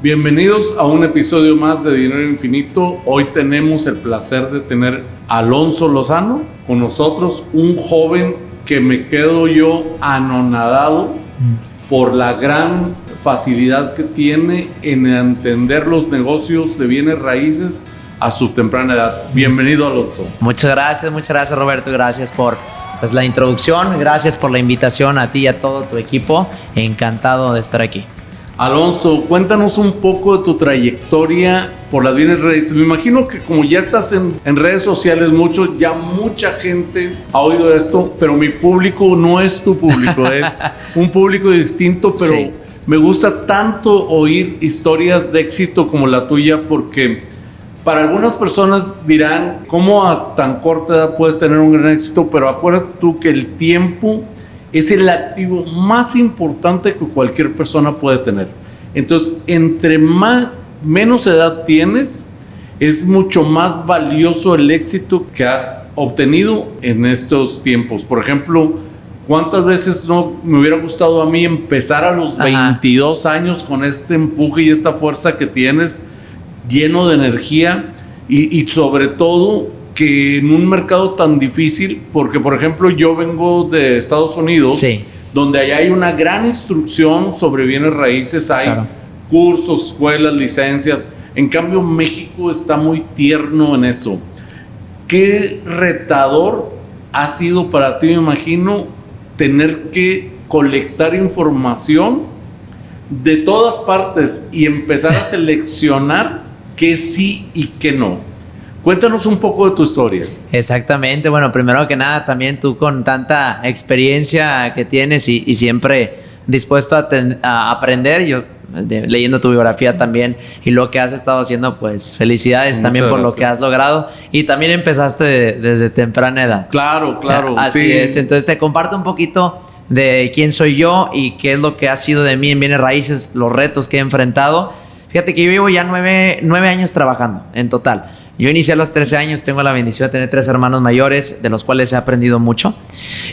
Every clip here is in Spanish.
Bienvenidos a un episodio más de Dinero Infinito. Hoy tenemos el placer de tener a Alonso Lozano con nosotros, un joven que me quedo yo anonadado por la gran facilidad que tiene en entender los negocios de bienes raíces a su temprana edad. Bienvenido, Alonso. Muchas gracias Roberto, gracias por la introducción, gracias por la invitación a ti y a todo tu equipo. Encantado de estar aquí. Alonso, cuéntanos un poco de tu trayectoria por las bienes raíces. Me imagino que como ya estás en redes sociales mucho, ya mucha gente ha oído esto, pero mi público no es tu público, es un público distinto, pero sí. Me gusta tanto oír historias de éxito como la tuya, porque para algunas personas dirán, ¿cómo a tan corta edad puedes tener un gran éxito? Pero acuérdate tú que el tiempo es el activo más importante que cualquier persona puede tener. Entonces, entre menos edad tienes, es mucho más valioso el éxito que has obtenido en estos tiempos. Por ejemplo, ¿cuántas veces no me hubiera gustado a mí empezar a los 22 años con este empuje y esta fuerza que tienes, lleno de energía y sobre todo que en un mercado tan difícil, porque por ejemplo yo vengo de Estados Unidos, sí, donde allá hay una gran instrucción sobre bienes raíces, hay cursos, escuelas, licencias. En cambio México está muy tierno en eso. ¿Qué retador ha sido para ti, me imagino, tener que colectar información de todas partes y empezar a seleccionar qué sí y qué no? Cuéntanos un poco de tu historia. Exactamente. Bueno, primero que nada, también tú con tanta experiencia que tienes y siempre dispuesto a aprender, yo leyendo tu biografía también y lo que has estado haciendo, pues felicidades. Muchas también por gracias. Lo que has logrado, y también empezaste desde temprana edad. Claro, Así sí. Es. Entonces te comparto un poquito de quién soy yo y qué es lo que ha sido de mí en bienes raíces, los retos que he enfrentado. Fíjate que yo llevo ya 9 años trabajando en total. Yo inicié a los 13 años, tengo la bendición de tener 3 hermanos mayores, de los cuales he aprendido mucho.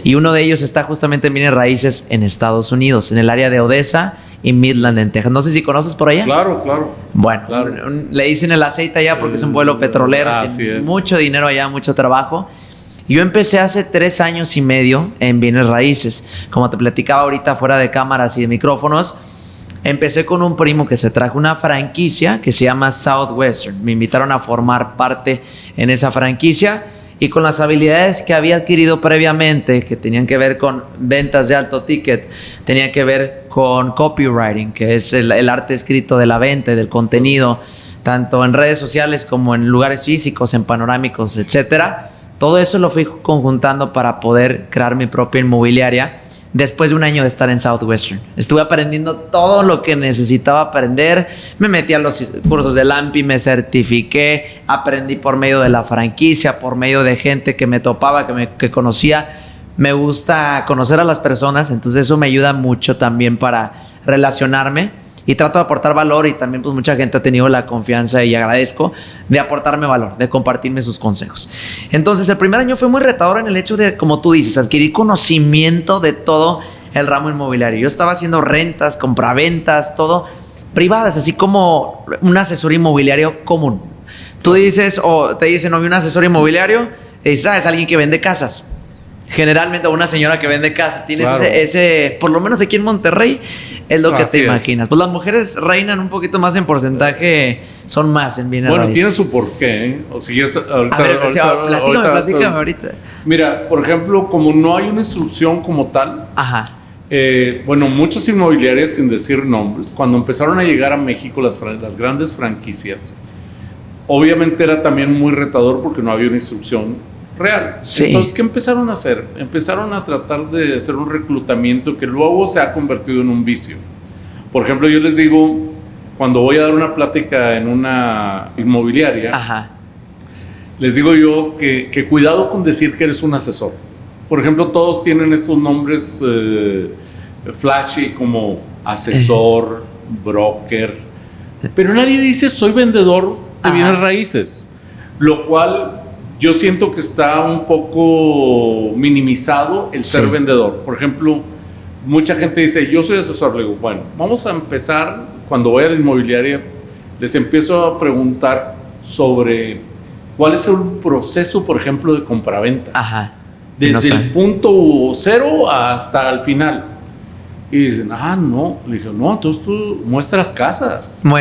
Y uno de ellos está justamente en bienes raíces en Estados Unidos, en el área de Odessa y Midland, en Texas. No sé si conoces por allá. Claro. Bueno, claro. Le dicen el aceite allá porque es un pueblo petrolero. Así es. Mucho dinero allá, mucho trabajo. Yo empecé hace 3 años y medio en bienes raíces. Como te platicaba ahorita fuera de cámaras y de micrófonos, empecé con un primo que se trajo una franquicia que se llama Southwestern. Me invitaron a formar parte en esa franquicia y con las habilidades que había adquirido previamente, que tenían que ver con ventas de alto ticket, tenía que ver con copywriting, que es el arte escrito de la venta y del contenido, tanto en redes sociales como en lugares físicos, en panorámicos, etcétera. Todo eso lo fui conjuntando para poder crear mi propia inmobiliaria. Después de un año de estar en Southwestern, estuve aprendiendo todo lo que necesitaba aprender. Me metí a los cursos del AMPI, me certifiqué, aprendí por medio de la franquicia, por medio de gente que me topaba, que conocía. Me gusta conocer a las personas, entonces eso me ayuda mucho también para relacionarme. Y trato de aportar valor, y también pues mucha gente ha tenido la confianza, y agradezco, de aportarme valor, de compartirme sus consejos. Entonces el primer año fue muy retador en el hecho de, como tú dices, adquirir conocimiento de todo el ramo inmobiliario. Yo estaba haciendo rentas, compraventas, todo privadas, así como un asesor inmobiliario común. Tú dices, o te dicen, no, vi un asesor inmobiliario, y dices, es alguien que vende casas. Generalmente una señora que vende casas. Tienes ese, por lo menos aquí en Monterrey, es lo que te imaginas. Pues las mujeres reinan un poquito más en porcentaje, son más en bienes raíces. Tiene su porqué, ¿eh? O sea, platícame ahorita. Mira, por ejemplo, como no hay una instrucción como tal, muchas inmobiliarias, sin decir nombres, cuando empezaron a llegar a México las grandes franquicias, obviamente era también muy retador porque no había una instrucción real. Sí. Entonces, ¿qué empezaron a hacer? Empezaron a tratar de hacer un reclutamiento que luego se ha convertido en un vicio. Por ejemplo, yo les digo, cuando voy a dar una plática en una inmobiliaria, les digo yo que cuidado con decir que eres un asesor. Por ejemplo, todos tienen estos nombres flashy como asesor, broker, pero nadie dice soy vendedor de bienes raíces, lo cual yo siento que está un poco minimizado el ser vendedor. Por ejemplo, mucha gente dice, yo soy asesor. Le digo, bueno, vamos a empezar cuando voy a la inmobiliaria, les empiezo a preguntar sobre cuál es el proceso, por ejemplo, de compraventa. Ajá. Desde el punto cero hasta el final. Y dicen, no. Le dije, no, entonces tú muestras casas. No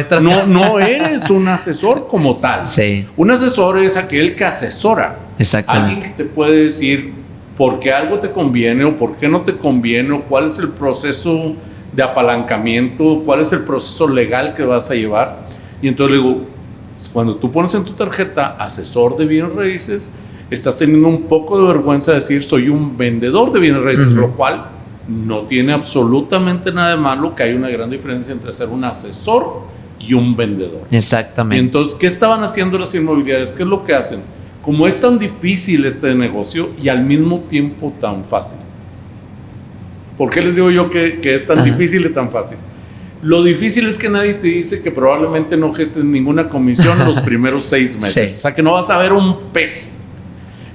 eres un asesor como tal. Sí. Un asesor es aquel que asesora. Exactamente. Alguien que te puede decir por qué algo te conviene o por qué no te conviene, o cuál es el proceso de apalancamiento, cuál es el proceso legal que vas a llevar. Y entonces le digo, cuando tú pones en tu tarjeta asesor de bienes raíces, estás teniendo un poco de vergüenza de decir soy un vendedor de bienes raíces, lo cual no tiene absolutamente nada de malo, que hay una gran diferencia entre ser un asesor y un vendedor. Exactamente. Y entonces, ¿qué estaban haciendo las inmobiliarias? ¿Qué es lo que hacen? Como es tan difícil este negocio y al mismo tiempo tan fácil. ¿Por qué les digo yo que es tan difícil y tan fácil? Lo difícil es que nadie te dice que probablemente no gestes ninguna comisión los primeros 6 meses. Sí. O sea, que no vas a ver un peso.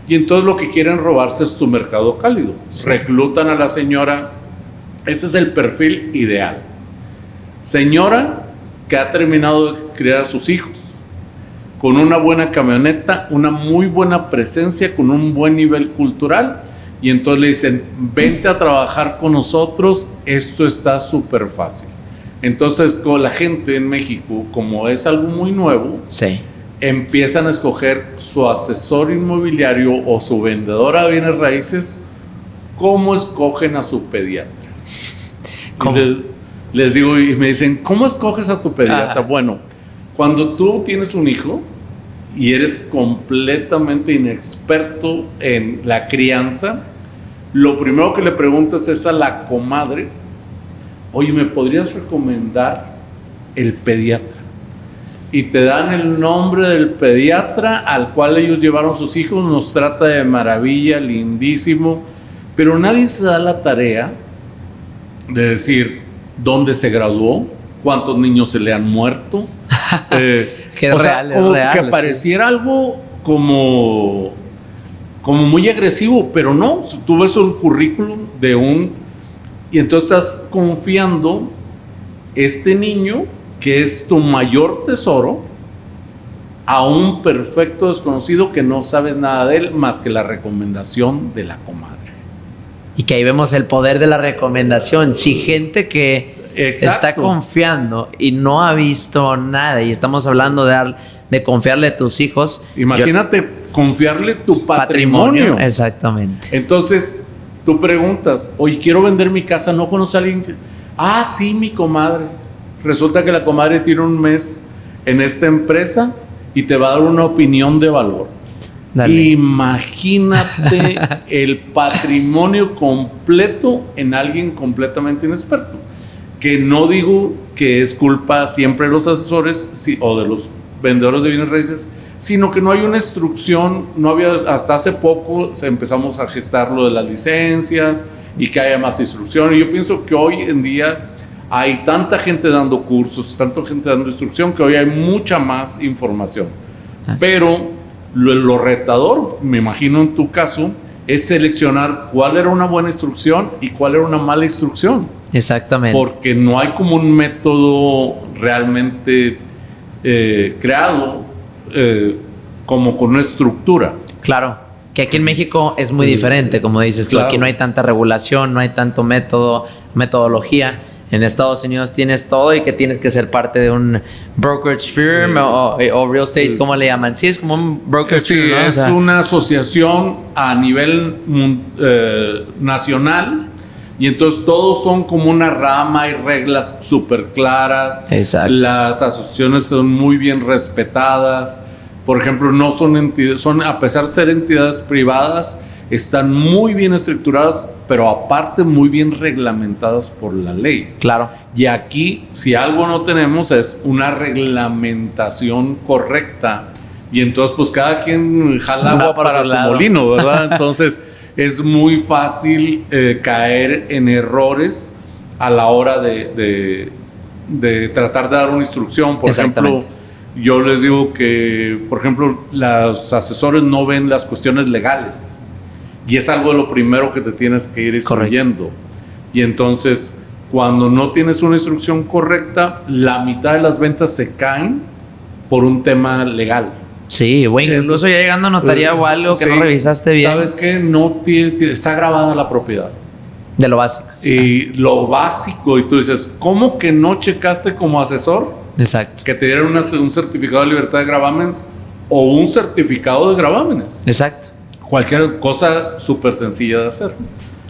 Y entonces lo que quieren robarse es tu mercado cálido. Sí. Reclutan a la señora. Ese es el perfil ideal. Señora que ha terminado de criar a sus hijos, con una buena camioneta, una muy buena presencia, con un buen nivel cultural. Y entonces le dicen, vente a trabajar con nosotros, esto está súper fácil. Entonces, con la gente en México, como es algo muy nuevo, sí, empiezan a escoger su asesor inmobiliario o su vendedora de bienes raíces, ¿cómo escogen a su pediatra? ¿Cómo? Y les digo, y me dicen, ¿cómo escoges a tu pediatra? Bueno, cuando tú tienes un hijo y eres completamente inexperto en la crianza, lo primero que le preguntas es a la comadre, oye, ¿me podrías recomendar el pediatra? Y te dan el nombre del pediatra al cual ellos llevaron sus hijos, nos trata de maravilla, lindísimo, pero nadie se da la tarea de decir dónde se graduó, cuántos niños se le han muerto. Que real, que pareciera algo como muy agresivo, pero no, tú ves un currículum de y entonces estás confiando este niño que es tu mayor tesoro a un perfecto desconocido que no sabes nada de él más que la recomendación de la comadre. Y que ahí vemos el poder de la recomendación. Si gente que está confiando y no ha visto nada, y estamos hablando de confiarle a tus hijos. Imagínate confiarle tu patrimonio. Exactamente. Entonces, tú preguntas, oye, quiero vender mi casa, ¿no conoces a alguien? Sí, mi comadre. Resulta que la comadre tiene un mes en esta empresa y te va a dar una opinión de valor. Dale. Imagínate el patrimonio completo en alguien completamente inexperto. Que no digo que es culpa siempre de los asesores o de los vendedores de bienes raíces, sino que no hay una instrucción, no había, hasta hace poco empezamos a gestar lo de las licencias y que haya más instrucción. Y yo pienso que hoy en día hay tanta gente dando cursos, tanta gente dando instrucción, que hoy hay mucha más información. Pero lo retador, me imagino en tu caso, es seleccionar cuál era una buena instrucción y cuál era una mala instrucción. Exactamente. Porque no hay como un método realmente creado como con una estructura. Claro, que aquí en México es muy diferente, como dices tú. Claro. Aquí no hay tanta regulación, no hay tanto metodología. En Estados Unidos tienes todo y que tienes que ser parte de un brokerage firm o real estate, ¿cómo le llaman? Sí, es como un brokerage firm, ¿no? Es una asociación a nivel nacional. Y entonces todos son como una rama, hay reglas súper claras. Exacto. Las asociaciones son muy bien respetadas. Por ejemplo, no son entidades, a pesar de ser entidades privadas, están muy bien estructuradas, pero aparte muy bien reglamentadas por la ley. Claro. Y aquí, si algo no tenemos, es una reglamentación correcta. Y entonces, pues cada quien jala agua para su molino, ¿verdad? Entonces es muy fácil caer en errores a la hora de tratar de dar una instrucción. Por ejemplo, yo les digo que, por ejemplo, los asesores no ven las cuestiones legales. Y es algo de lo primero que te tienes que ir instruyendo. Y entonces, cuando no tienes una instrucción correcta, la mitad de las ventas se caen por un tema legal. Sí, güey, incluso ya llegando a notaría o algo que sí, no revisaste bien. ¿Sabes qué? No está grabada la propiedad. De lo básico. Y lo básico, y tú dices, ¿cómo que no checaste como asesor? Exacto. Que te dieran un certificado de libertad de gravámenes o un certificado de gravámenes. Exacto. Cualquier cosa súper sencilla de hacer.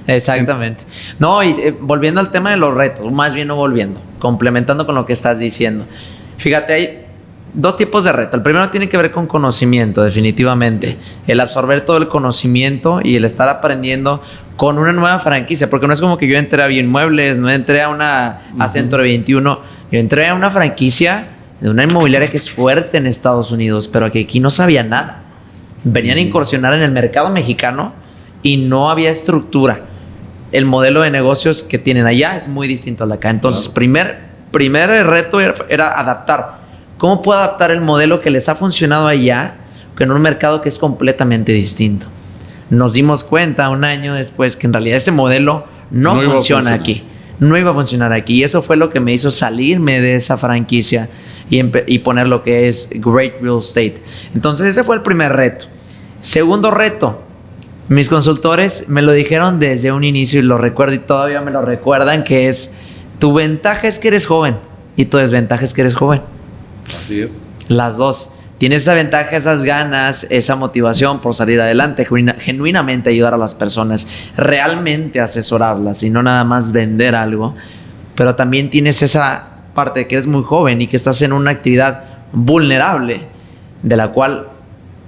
Exactamente. No, y volviendo al tema de los retos, más bien no volviendo, complementando con lo que estás diciendo. Fíjate, hay dos tipos de reto. El primero tiene que ver con conocimiento, definitivamente. Sí. El absorber todo el conocimiento y el estar aprendiendo con una nueva franquicia. Porque no es como que yo entré a Bieninmuebles, no entré a Centro 21. Yo entré a una franquicia de una inmobiliaria que es fuerte en Estados Unidos, pero que aquí no sabía nada. Venían a incursionar en el mercado mexicano y no había estructura. El modelo de negocios que tienen allá es muy distinto al de acá. Entonces, primer reto era adaptar. ¿Cómo puedo adaptar el modelo que les ha funcionado allá en un mercado que es completamente distinto? Nos dimos cuenta un año después que en realidad ese modelo no funciona aquí. No iba a funcionar aquí. Y eso fue lo que me hizo salirme de esa franquicia y poner lo que es Great Real Estate. Entonces ese fue el primer reto. Segundo reto. Mis consultores me lo dijeron desde un inicio y lo recuerdo y todavía me lo recuerdan, que es: tu ventaja es que eres joven y tu desventaja es que eres joven. Así es. Las dos. Tienes esa ventaja, esas ganas, esa motivación por salir adelante, genuinamente ayudar a las personas, realmente asesorarlas y no nada más vender algo. Pero también tienes esa parte de que eres muy joven y que estás en una actividad vulnerable, de la cual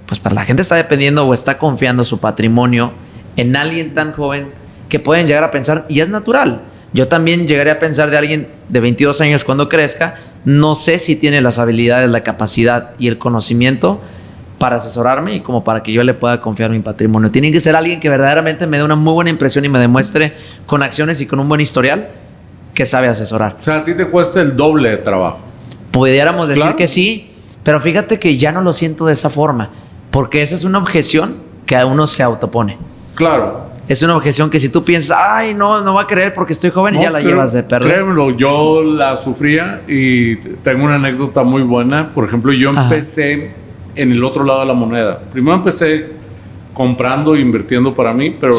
pues para la gente está dependiendo o está confiando su patrimonio en alguien tan joven que pueden llegar a pensar, y es natural. Yo también llegaré a pensar de alguien de 22 años cuando crezca, no sé si tiene las habilidades, la capacidad y el conocimiento para asesorarme y como para que yo le pueda confiar mi patrimonio. Tiene que ser alguien que verdaderamente me dé una muy buena impresión y me demuestre con acciones y con un buen historial que sabe asesorar. O sea, a ti te cuesta el doble de trabajo. Pudiéramos decir que sí, pero fíjate que ya no lo siento de esa forma, porque esa es una objeción que a uno se autopone. Claro. Es una objeción que si tú piensas, ay, no va a querer porque estoy joven, ya la llevas de perder. Créemelo, yo la sufría y tengo una anécdota muy buena. Por ejemplo, yo empecé en el otro lado de la moneda. Primero empecé comprando e invirtiendo para mí, pero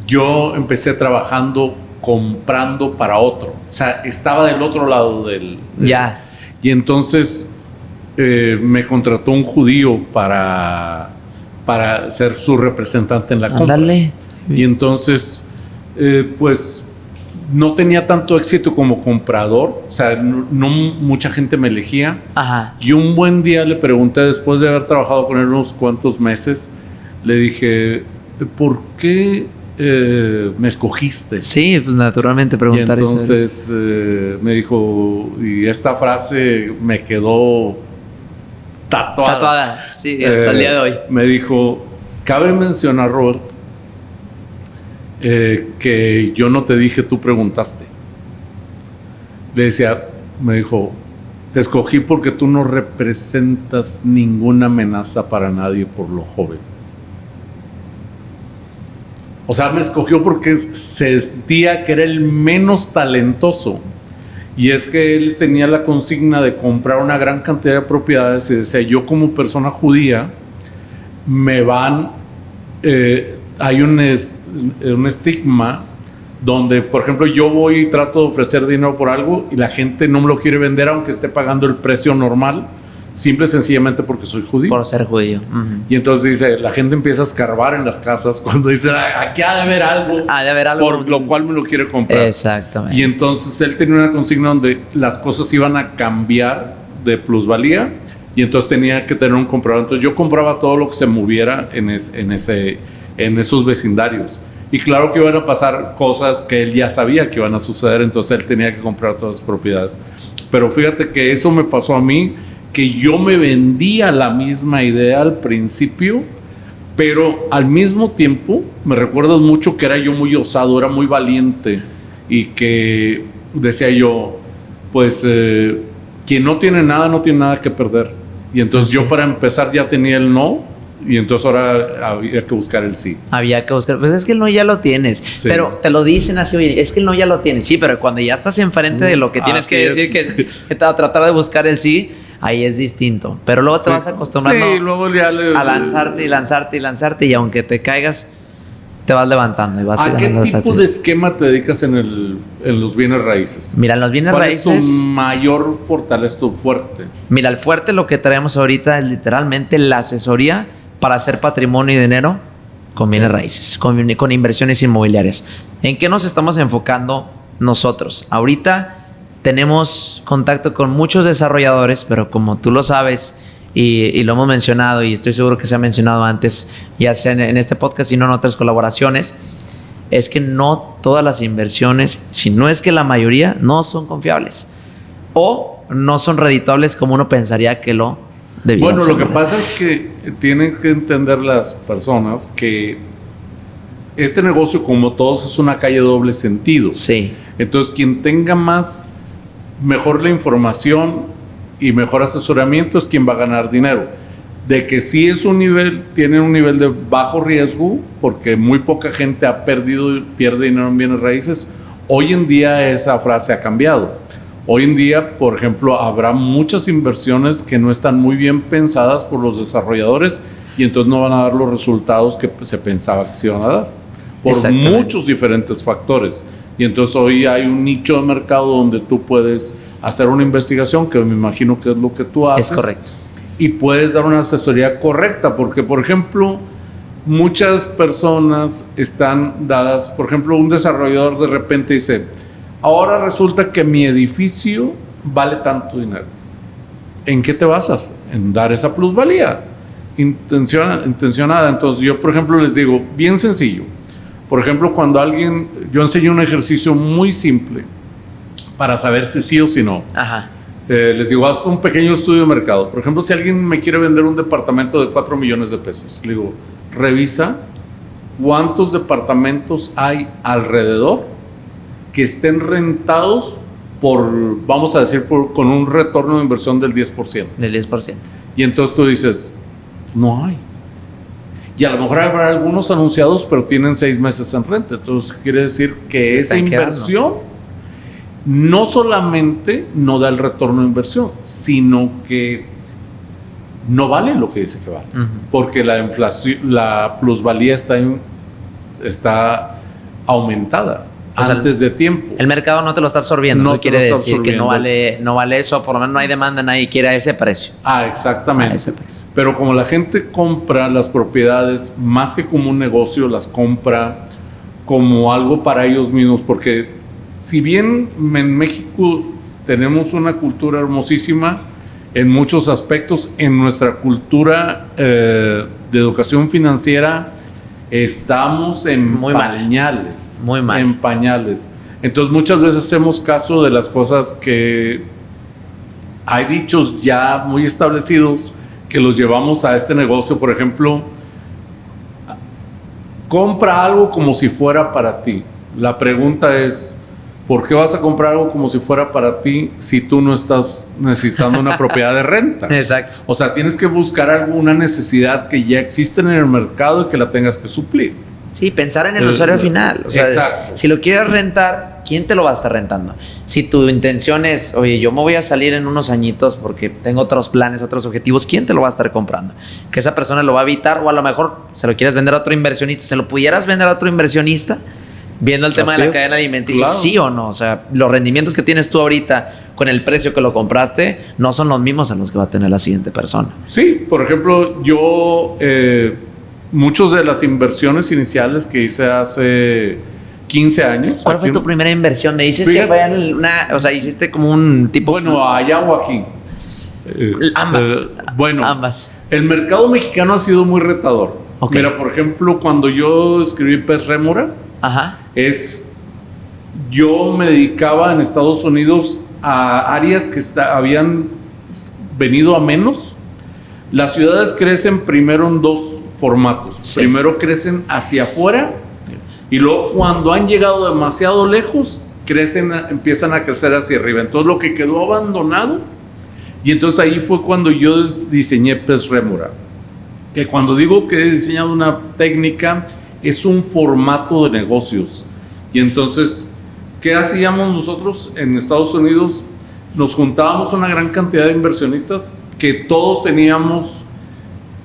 yo empecé trabajando comprando para otro. O sea, estaba del otro lado del... Ya. Y entonces me contrató un judío para ser su representante en la compra. Ándale. Y entonces, pues, no tenía tanto éxito como comprador. O sea, no mucha gente me elegía. Ajá. Y un buen día le pregunté, después de haber trabajado con él unos cuantos meses, le dije, ¿por qué me escogiste? Sí, pues naturalmente preguntar eso. Y entonces me dijo, y esta frase me quedó tatuada. Sí, hasta el día de hoy. Me dijo, cabe mencionar, Robert, que yo no te dije, tú preguntaste. Le decía, me dijo, te escogí porque tú no representas ninguna amenaza para nadie por lo joven. O sea, me escogió porque sentía que era el menos talentoso. Y es que él tenía la consigna de comprar una gran cantidad de propiedades y decía, yo como persona judía, hay un estigma donde, por ejemplo, yo voy y trato de ofrecer dinero por algo y la gente no me lo quiere vender aunque esté pagando el precio normal, simple y sencillamente porque soy judío. Por ser judío. Y entonces dice, la gente empieza a escarbar en las casas cuando dice, aquí ha de haber algo. Ha de haber algo. Por lo cual me lo quiere comprar. Exactamente. Y entonces él tenía una consigna donde las cosas iban a cambiar de plusvalía y entonces tenía que tener un comprador. Entonces yo compraba todo lo que se moviera en esos vecindarios. Y claro que iban a pasar cosas que él ya sabía que iban a suceder, entonces él tenía que comprar todas las propiedades. Pero fíjate que eso me pasó a mí, que yo me vendía la misma idea al principio, pero al mismo tiempo me recuerdas mucho que era yo muy osado, era muy valiente y que decía yo, pues quien no tiene nada que perder. Y entonces yo para empezar ya tenía el no Y entonces ahora había que buscar el sí. Había que buscar, pues es que el no ya lo tienes, Sí. pero te lo dicen así, oye, es que el no ya lo tienes, sí, pero cuando ya estás enfrente de lo que tienes Así que decir, que te va a tratar de buscar el sí, ahí es distinto, pero luego te vas acostumbrando luego ya a lanzarte y lanzarte y lanzarte, y aunque te caigas, te vas levantando y vas ¿A qué ganando esa tipo de esquema te dedicas en los bienes raíces? Mira, en los bienes ¿Cuál raíces, es tu mayor fortaleza, tu fuerte? mira, el fuerte lo que traemos ahorita es literalmente la asesoría para hacer patrimonio y dinero con bienes raíces, con inversiones inmobiliarias. ¿En qué nos estamos enfocando nosotros? Ahorita tenemos contacto con muchos desarrolladores, pero como tú lo sabes y lo hemos mencionado, y estoy seguro que se ha mencionado antes, ya sea en este podcast y no en otras colaboraciones, es que no todas las inversiones, si no es que la mayoría, no son confiables o no son redituables como uno pensaría que lo debieran Bueno, ser. lo que pasa es que tienen que entender las personas que este negocio, como todos, es una calle de doble sentido. Sí. Entonces, quien tenga mejor la información y mejor asesoramiento es quien va a ganar dinero. De que sí es tiene un nivel de bajo riesgo, porque muy poca gente pierde dinero en bienes raíces. Hoy en día esa frase ha cambiado. Hoy en día, por ejemplo, habrá muchas inversiones que no están muy bien pensadas por los desarrolladores y entonces no van a dar los resultados que se pensaba que se iban a dar, por muchos diferentes factores. Y entonces hoy hay un nicho de mercado donde tú puedes hacer una investigación, que me imagino que es lo que tú haces. Es correcto. Y puedes dar una asesoría correcta, porque, por ejemplo, muchas personas están dadas, por ejemplo, un desarrollador de repente dice, ahora resulta que mi edificio vale tanto dinero. ¿En qué te basas? En dar esa plusvalía intencionada. Entonces yo, por ejemplo, les digo, bien sencillo. Por ejemplo, yo enseño un ejercicio muy simple para saber si sí o si no. Ajá. Les digo, haz un pequeño estudio de mercado. Por ejemplo, si alguien me quiere vender un departamento de 4 millones de pesos, le digo, revisa cuántos departamentos hay alrededor que estén rentados vamos a decir, con un retorno de inversión del 10%. Del 10%. Y entonces tú dices, no hay. Y a lo mejor habrá algunos anunciados, pero tienen 6 meses en renta. Entonces quiere decir que esa inversión no solamente no da el retorno de inversión, sino que no vale lo que dice que vale. Uh-huh. Porque la inflación, la plusvalía está aumentada. O sea, antes de tiempo. El mercado no te lo está absorbiendo. Eso quiere decir que no vale eso, por lo menos no hay demanda, nadie quiere a ese precio. Exactamente. Ese precio. Pero como la gente compra las propiedades, más que como un negocio, las compra como algo para ellos mismos, porque si bien en México tenemos una cultura hermosísima en muchos aspectos, en nuestra cultura de educación financiera estamos en pañales. Muy mal. En pañales. Entonces muchas veces hacemos caso de las cosas que hay dichos ya muy establecidos que los llevamos a este negocio. Por ejemplo, compra algo como si fuera para ti. La pregunta es, ¿por qué vas a comprar algo como si fuera para ti si tú no estás necesitando una propiedad de renta? Exacto. O sea, tienes que buscar alguna necesidad que ya existe en el mercado y que la tengas que suplir. Sí, pensar en el usuario final. O sea, exacto. Si lo quieres rentar, ¿quién te lo va a estar rentando? Si tu intención es, oye, yo me voy a salir en unos añitos porque tengo otros planes, otros objetivos, ¿quién te lo va a estar comprando? Que esa persona lo va a evitar, o a lo mejor se lo quieres vender a otro inversionista. ¿Se lo pudieras vender a otro inversionista? Viendo el tema de la cadena alimenticia, claro. ¿Sí o no? O sea, los rendimientos que tienes tú ahorita con el precio que lo compraste no son los mismos a los que va a tener la siguiente persona. Sí, por ejemplo, yo muchas de las inversiones iniciales que hice hace 15 años. ¿Cuál fue tu primera inversión? Me dices que fue en o sea, hiciste como un tipo... Bueno, allá o aquí. Ambas. Bueno, ambas. El mercado mexicano ha sido muy retador. Okay. Mira, por ejemplo, cuando yo escribí Pez Rémora, ajá. Yo me dedicaba en Estados Unidos a áreas que habían venido a menos. Las ciudades crecen primero en 2 formatos. Sí. Primero crecen hacia afuera y luego cuando han llegado demasiado lejos, empiezan a crecer hacia arriba. Entonces lo que quedó abandonado, y entonces ahí fue cuando yo diseñé Pez Rémora. que cuando digo que he diseñado una técnica, es un formato de negocios. Y entonces, ¿qué hacíamos nosotros en Estados Unidos? Nos juntábamos una gran cantidad de inversionistas que todos teníamos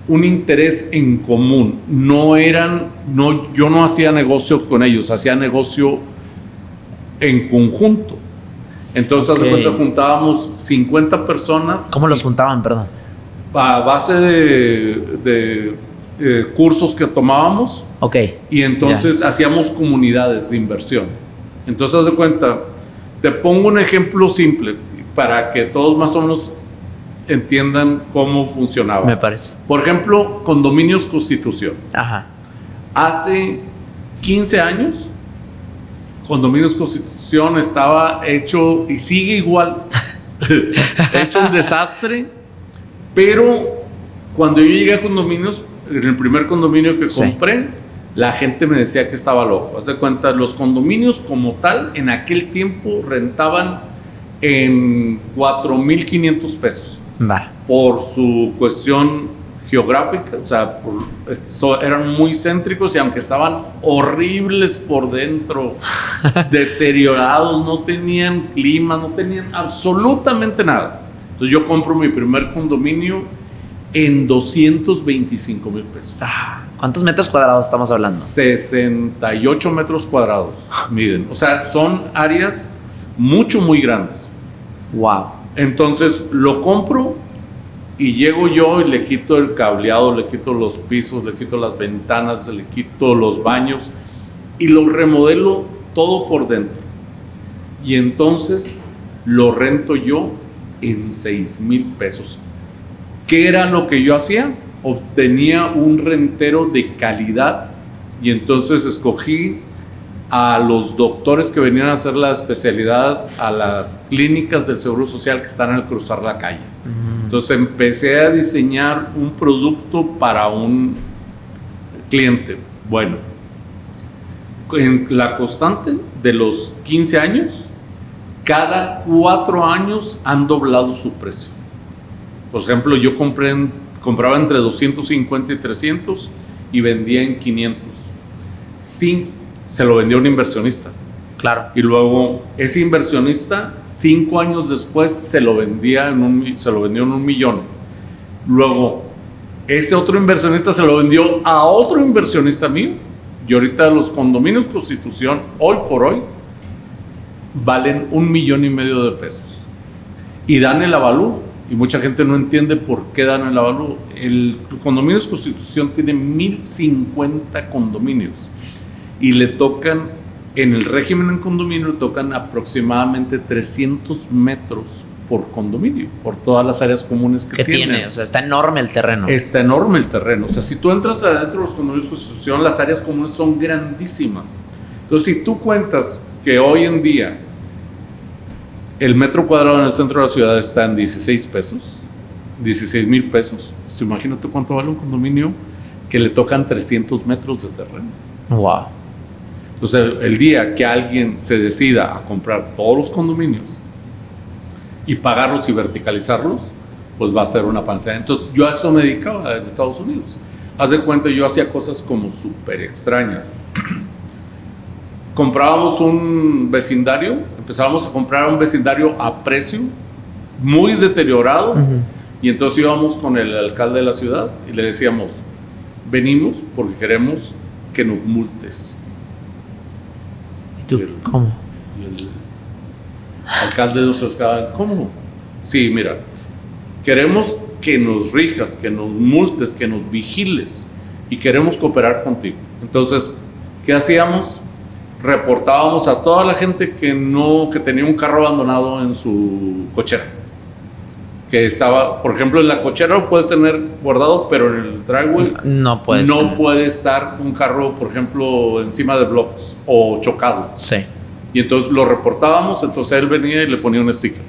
un interés en común. Yo no hacía negocio con ellos, hacía negocio en conjunto. Entonces, hace cuenta, juntábamos 50 personas. ¿Cómo los juntaban, perdón? A base de cursos que tomábamos. Ok. Y entonces hacíamos comunidades de inversión. Entonces, haz de cuenta, te pongo un ejemplo simple para que todos más o menos entiendan cómo funcionaba. Me parece. Por ejemplo, Condominios Constitución. Ajá. Hace 15 años, Condominios Constitución estaba hecho, y sigue igual, hecho un desastre, pero cuando yo llegué a Condominios, en el primer condominio que compré, la gente me decía que estaba loco. Haz de cuenta, los condominios como tal, en aquel tiempo rentaban en 4,500 pesos. Va. Por su cuestión geográfica, o sea, eran muy céntricos y aunque estaban horribles por dentro, deteriorados, no tenían clima, no tenían absolutamente nada. Entonces yo compro mi primer condominio en 225,000 pesos. ¿Cuántos metros cuadrados estamos hablando? 68 metros cuadrados miden. O sea, son áreas muy grandes. Wow. Entonces lo compro y llego yo y le quito el cableado, le quito los pisos, le quito las ventanas, le quito los baños y lo remodelo todo por dentro. Y entonces lo rento yo en 6,000 pesos. ¿Qué era lo que yo hacía? Obtenía un rentero de calidad y entonces escogí a los doctores que venían a hacer la especialidad a las clínicas del Seguro Social que están al cruzar la calle. Entonces empecé a diseñar un producto para un cliente. Bueno, en la constante de los 15 años, cada 4 años han doblado su precio. Por ejemplo, yo compraba entre 250 y 300 y vendía en 500. Sí, se lo vendió un inversionista. Claro. Y luego ese inversionista 5 años después se lo vendió en 1,000,000. Luego ese otro inversionista se lo vendió a otro inversionista mío. Y ahorita los condominios Constitución, hoy por hoy, valen 1,500,000 de pesos. Y dan el avalúo. Y mucha gente no entiende por qué dan el avalúo. El Condominios Constitución tiene 1,050 condominios. Y le tocan, en el régimen en condominio, le tocan aproximadamente 300 metros por condominio, por todas las áreas comunes que tiene. O sea, está enorme el terreno. Está enorme el terreno. O sea, si tú entras adentro de los condominios Constitución, las áreas comunes son grandísimas. Entonces, si tú cuentas que hoy en día el metro cuadrado en el centro de la ciudad está en 16 pesos, 16,000 pesos, pues imagínate cuánto vale un condominio que le tocan 300 metros de terreno. Wow. Entonces, el día que alguien se decida a comprar todos los condominios y pagarlos y verticalizarlos, pues va a ser una pancera. Entonces, yo a eso me dedicaba en Estados Unidos. Haz de cuenta, yo hacía cosas como súper extrañas. Comprábamos un vecindario, empezábamos a comprar un vecindario a precio, muy deteriorado, y entonces íbamos con el alcalde de la ciudad y le decíamos, venimos porque queremos que nos multes. ¿Tú cómo? Y el alcalde nos buscaba, ¿cómo? Sí, mira, queremos que nos rijas, que nos multes, que nos vigiles y queremos cooperar contigo. Entonces, ¿qué hacíamos? Reportábamos a toda la gente que tenía un carro abandonado en su cochera. Que estaba, por ejemplo, en la cochera lo puedes tener guardado, pero en el driveway no puede estar un carro, por ejemplo, encima de blocks o chocado. Sí. Y entonces lo reportábamos, entonces él venía y le ponía un sticker.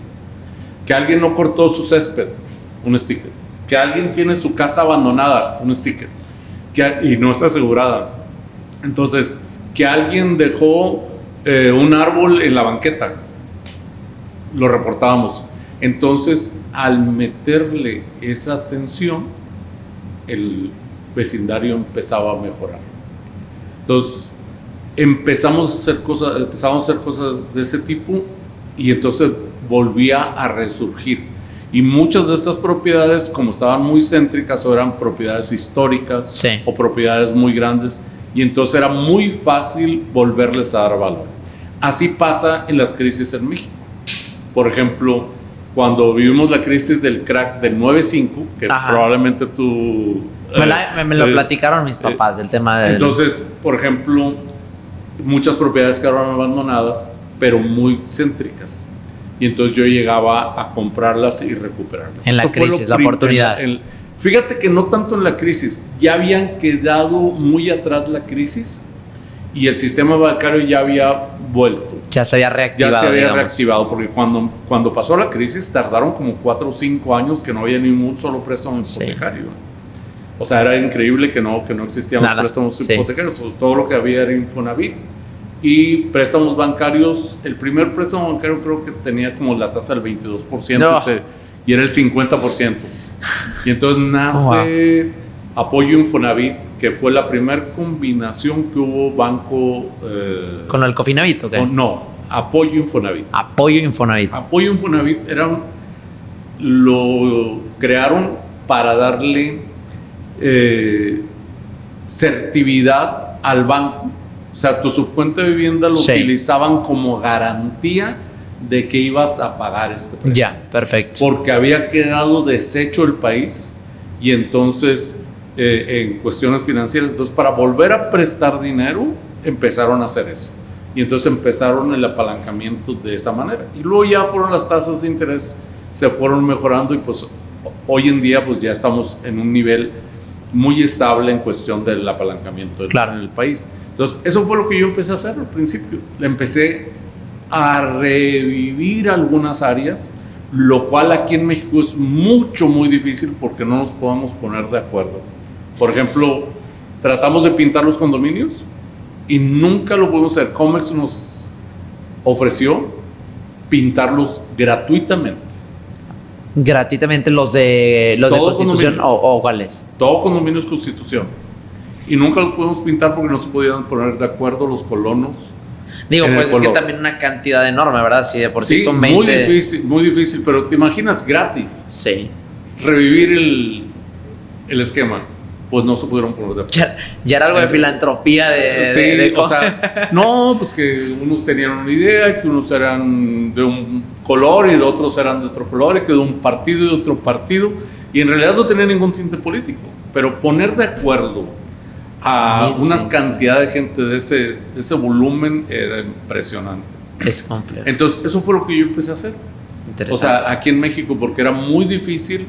Que alguien no cortó su césped, un sticker. Que alguien tiene su casa abandonada, un sticker. Y no está asegurada. Entonces, que alguien dejó un árbol en la banqueta, lo reportábamos. Entonces, al meterle esa atención, el vecindario empezaba a mejorar. Entonces empezamos a hacer cosas de ese tipo y entonces volvía a resurgir. Y muchas de estas propiedades, como estaban muy céntricas, o eran propiedades históricas, sí, o propiedades muy grandes, y entonces era muy fácil volverles a dar valor. Así pasa en las crisis en México. Por ejemplo, cuando vivimos la crisis del crack del 9/5, que ajá, probablemente tú... me lo platicaron mis papás, del tema del... Entonces, por ejemplo, muchas propiedades quedaron abandonadas, pero muy céntricas. Y entonces yo llegaba a comprarlas y recuperarlas. En la crisis, la oportunidad. Fíjate que no tanto en la crisis, ya habían quedado muy atrás la crisis y el sistema bancario ya había vuelto. Ya se había reactivado. Ya se había digamos. reactivado, porque cuando pasó la crisis tardaron como 4 o 5 años que no había ni un solo préstamo hipotecario. Sí. O sea, era increíble que no existían los préstamos hipotecarios. Todo lo que había era Infonavit. Y préstamos bancarios, el primer préstamo bancario creo que tenía como la tasa del 22%, y era el 50%. Y entonces nace Apoyo Infonavit, que fue la primera combinación que hubo banco... ¿Con el Cofinavit o qué? No, Apoyo Infonavit. Apoyo Infonavit. Apoyo Infonavit lo crearon para darle certividad al banco. O sea, tu subcuenta de vivienda lo utilizaban como garantía de que ibas a pagar este préstamo. Ya, perfecto. Porque había quedado deshecho el país y entonces, en cuestiones financieras, entonces para volver a prestar dinero, empezaron a hacer eso. Y entonces empezaron el apalancamiento de esa manera. Y luego ya fueron las tasas de interés, se fueron mejorando y pues hoy en día pues ya estamos en un nivel muy estable en cuestión del apalancamiento en el país. Entonces, eso fue lo que yo empecé a hacer al principio. Le empecé a revivir algunas áreas, lo cual aquí en México es muy difícil porque no nos podemos poner de acuerdo. Por ejemplo, tratamos de pintar los condominios y nunca lo pudimos hacer. Comex nos ofreció pintarlos gratuitamente. ¿Gratuitamente los de Constitución o cuáles? Todo condominios Constitución. Y nunca los pudimos pintar porque no se podían poner de acuerdo los colonos. Digo, pues es que también una cantidad enorme, ¿verdad? Si de por sí con 20... muy difícil, pero te imaginas gratis. Sí. Revivir el esquema. Pues no se pudieron poner de acuerdo. Ya era algo de filantropía o sea, no, pues que unos tenían una idea, que unos eran de un color y los otros eran de otro color, y que de un partido y de otro partido, y en realidad no tenía ningún tinte político. Pero poner de acuerdo a una cantidad de gente de ese volumen era impresionante. Es complejo. Entonces, eso fue lo que yo empecé a hacer. Interesante. O sea, aquí en México, porque era muy difícil,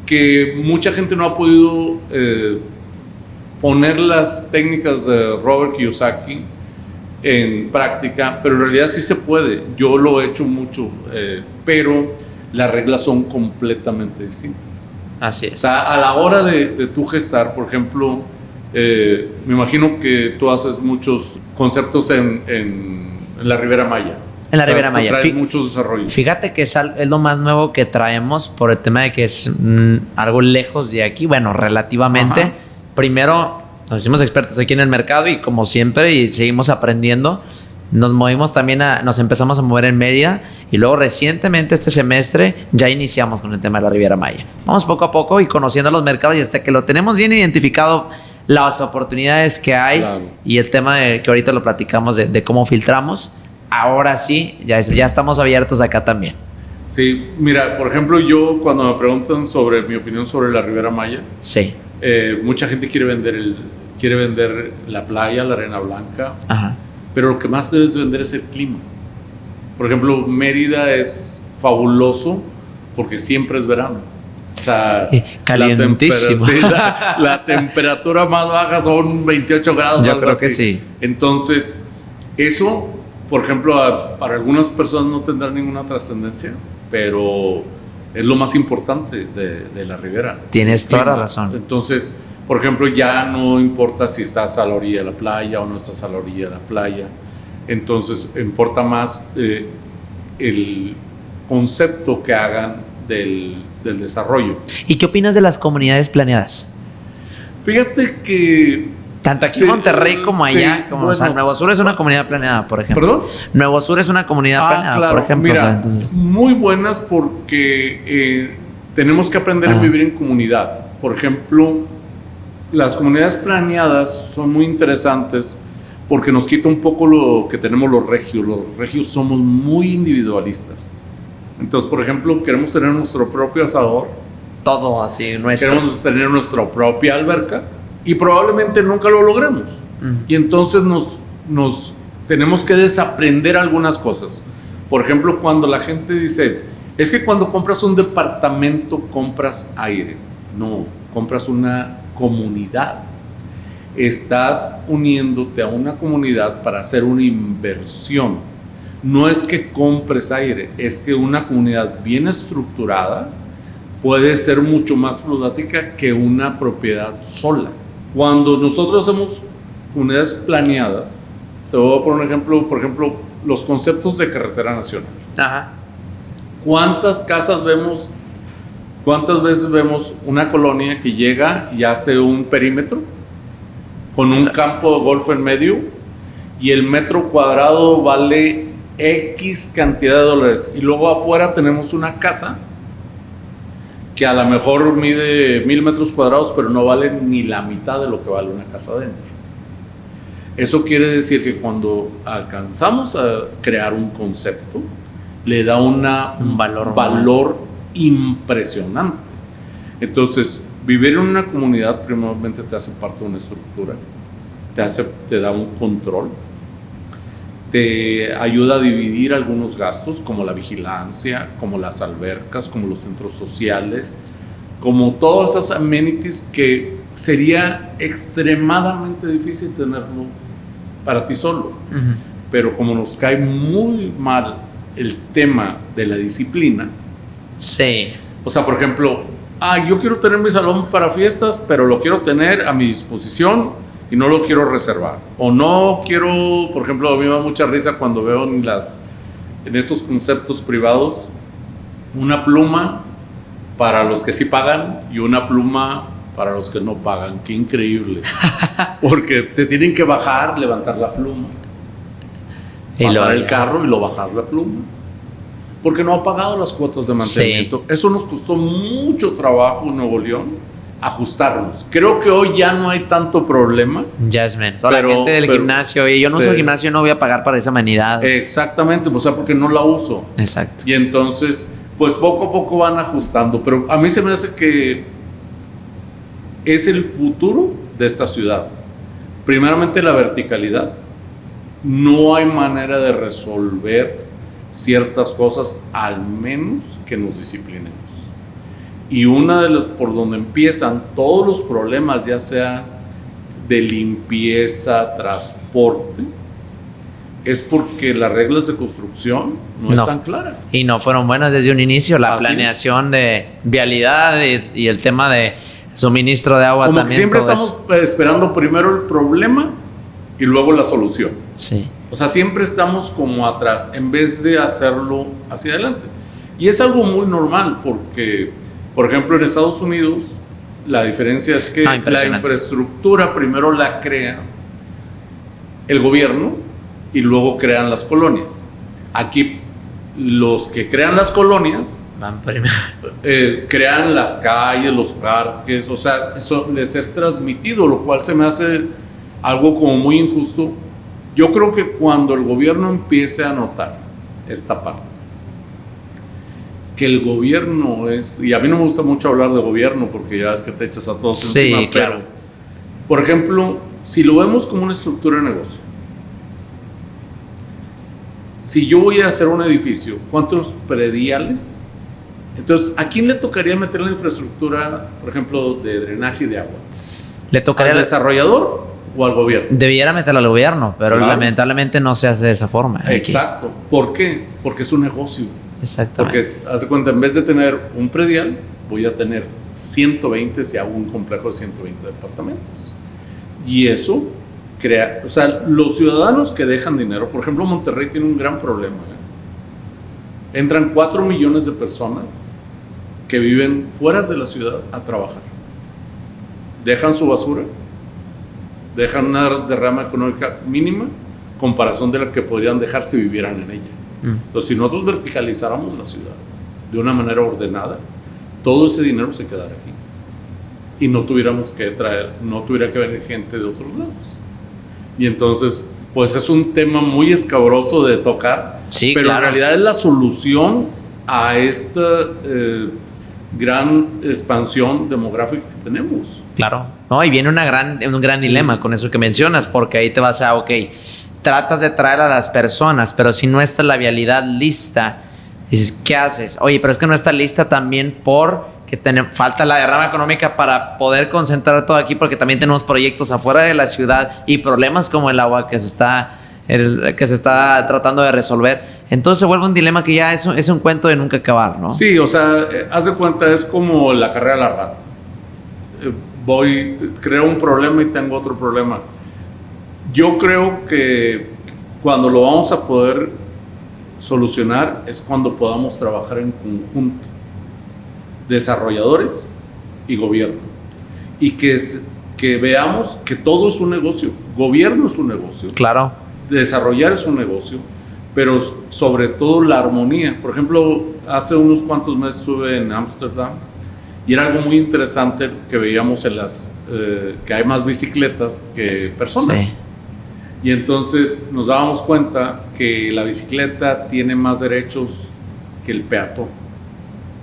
que mucha gente no ha podido poner las técnicas de Robert Kiyosaki en práctica, pero en realidad sí se puede. Yo lo he hecho mucho, pero las reglas son completamente distintas. Así es. O sea, a la hora de tu gestar, por ejemplo, me imagino que tú haces muchos conceptos en la Riviera Maya. En la Riviera Maya. Traes muchos desarrollos. Fíjate que es lo más nuevo que traemos por el tema de que es algo lejos de aquí. Bueno, relativamente. Ajá. Primero, nos hicimos expertos aquí en el mercado y como siempre, y seguimos aprendiendo. Nos movimos también nos empezamos a mover en Mérida y luego recientemente este semestre ya iniciamos con el tema de la Riviera Maya. Vamos poco a poco y conociendo los mercados y hasta que lo tenemos bien identificado, las oportunidades que hay y el tema de que ahorita lo platicamos de cómo filtramos, ahora sí, ya estamos abiertos acá también. Sí, mira, por ejemplo, yo cuando me preguntan sobre mi opinión sobre la Riviera Maya, sí. Mucha gente quiere vender la playa, la arena blanca. Ajá. Pero lo que más debes vender es el clima. Por ejemplo, Mérida es fabuloso porque siempre es verano. O sea, sí, calientísimo. La temperatura más baja son 28 grados. Yo creo así. Que sí. Entonces, eso, por ejemplo, para algunas personas no tendrá ninguna trascendencia, pero es lo más importante de la Riviera. Tienes toda la razón. Entonces, por ejemplo, ya no importa si estás a la orilla de la playa o no estás a la orilla de la playa. Entonces, importa más el concepto que hagan del desarrollo. ¿Y qué opinas de las comunidades planeadas? Fíjate que... Tanto aquí en Monterrey como allá. Sí, Como, o sea, Nuevo Sur es una comunidad planeada, por ejemplo. ¿Perdón? Nuevo Sur es una comunidad planeada, claro. por ejemplo. Mira, o sea, entonces... muy buenas porque tenemos que aprender a vivir en comunidad. Por ejemplo, las comunidades planeadas son muy interesantes porque nos quita un poco lo que tenemos los regios. Los regios somos muy individualistas. Entonces, por ejemplo, queremos tener nuestro propio asador. Todo así, nuestro. Queremos tener nuestra propia alberca y probablemente nunca lo logremos. Y entonces nos tenemos que desaprender algunas cosas. Por ejemplo, cuando la gente dice, es que cuando compras un departamento compras aire. No, compras una comunidad. Estás uniéndote a una comunidad para hacer una inversión. No es que compres aire, es que una comunidad bien estructurada puede ser mucho más problemática que una propiedad sola. Cuando nosotros hacemos comunidades planeadas, te voy a poner un ejemplo, por ejemplo, los conceptos de carretera nacional. Ajá. ¿Cuántas casas vemos, cuántas veces vemos una colonia que llega y hace un perímetro con un campo de golf en medio y el metro cuadrado vale X cantidad de dólares y luego afuera tenemos una casa que a lo mejor mide 1000 metros cuadrados, pero no vale ni la mitad de lo que vale una casa adentro? Eso quiere decir que cuando alcanzamos a crear un concepto, le da un valor impresionante. Entonces, vivir en una comunidad primeramente te hace parte de una estructura, te da un control, te ayuda a dividir algunos gastos como la vigilancia, como las albercas, como los centros sociales, como todas esas amenities que sería extremadamente difícil tenerlo para ti solo. Pero como nos cae muy mal el tema de la disciplina, sí. O sea, por ejemplo, yo quiero tener mi salón para fiestas, pero lo quiero tener a mi disposición y no lo quiero reservar. O no quiero, por ejemplo, a mí me da mucha risa cuando veo en estos conceptos privados una pluma para los que sí pagan y una pluma para los que no pagan. Qué increíble. Porque se tienen que bajar, levantar la pluma, pasar el carro y bajar la pluma. Porque no ha pagado las cuotas de mantenimiento. Sí. Eso nos costó mucho trabajo en Nuevo León, ajustarnos. Creo que hoy ya no hay tanto problema. Jasmine, toda la gente del gimnasio, y yo no uso el gimnasio, no voy a pagar para esa amenidad. Exactamente, o sea, porque no la uso. Exacto. Y entonces, pues poco a poco van ajustando. Pero a mí se me hace que es el futuro de esta ciudad. Primeramente la verticalidad. No hay manera de resolver ciertas cosas, al menos que nos disciplinemos. Y una de las por donde empiezan todos los problemas, ya sea de limpieza, transporte, es porque las reglas de construcción no están claras. Y no fueron buenas desde un inicio. La Así planeación de vialidad y el tema de suministro de agua como también. Que siempre estamos esperando primero el problema y luego la solución. Sí. O sea, siempre estamos como atrás en vez de hacerlo hacia adelante. Y es algo muy normal porque, por ejemplo, en Estados Unidos la diferencia es que la infraestructura primero la crea el gobierno y luego crean las colonias. Aquí los que crean las colonias van primero. Crean las calles, los parques, o sea, eso les es transmitido, lo cual se me hace algo como muy injusto. Yo creo que cuando el gobierno empiece a notar esta parte, que el gobierno es, y a mí no me gusta mucho hablar de gobierno porque ya es que te echas a todos encima, sí, claro. Pero, por ejemplo, si lo vemos como una estructura de negocio, si yo voy a hacer un edificio, ¿cuántos prediales? Entonces, ¿a quién le tocaría meter la infraestructura, por ejemplo, de drenaje y de agua? ¿Le tocaría al desarrollador o al gobierno? Debiera meterlo al gobierno, pero lamentablemente no se hace de esa forma. Exacto. ¿Por qué? Porque es un negocio. Exactamente. Porque, haz de cuenta, en vez de tener un predial, voy a tener 120 si hago un complejo de 120 departamentos. Y eso crea, o sea, los ciudadanos que dejan dinero, por ejemplo, Monterrey tiene un gran problema. Entran 4 millones de personas que viven fuera de la ciudad a trabajar. dejan su basura, dejan una derrama económica mínima, comparación de la que podrían dejar si vivieran en ella. Entonces, si nosotros verticalizáramos la ciudad de una manera ordenada, todo ese dinero se quedara aquí y no tuviéramos que traer, no tuviera que venir gente de otros lados. Y entonces, pues es un tema muy escabroso de tocar, sí, pero claro. en realidad es la solución a esta gran expansión demográfica que tenemos. Claro. No, y viene un gran dilema con eso que mencionas, porque ahí te vas a, ok, tratas de traer a las personas, pero si no está la vialidad lista, dices, ¿qué haces? Oye, pero es que no está lista también porque falta la derrama económica para poder concentrar todo aquí, porque también tenemos proyectos afuera de la ciudad y problemas como el agua que se está tratando de resolver. Entonces se vuelve un dilema que ya es un cuento de nunca acabar, ¿no? Sí, o sea, haz de cuenta, es como la carrera de la rata. Creo un problema y tengo otro problema. Yo creo que cuando lo vamos a poder solucionar es cuando podamos trabajar en conjunto, desarrolladores y gobierno, y que veamos que todo es un negocio. Gobierno es un negocio. Claro. Desarrollar es un negocio, pero sobre todo la armonía. Por ejemplo, hace unos cuantos meses estuve en Ámsterdam y era algo muy interesante que veíamos que hay más bicicletas que personas. Sí. Y entonces nos dábamos cuenta que la bicicleta tiene más derechos que el peatón.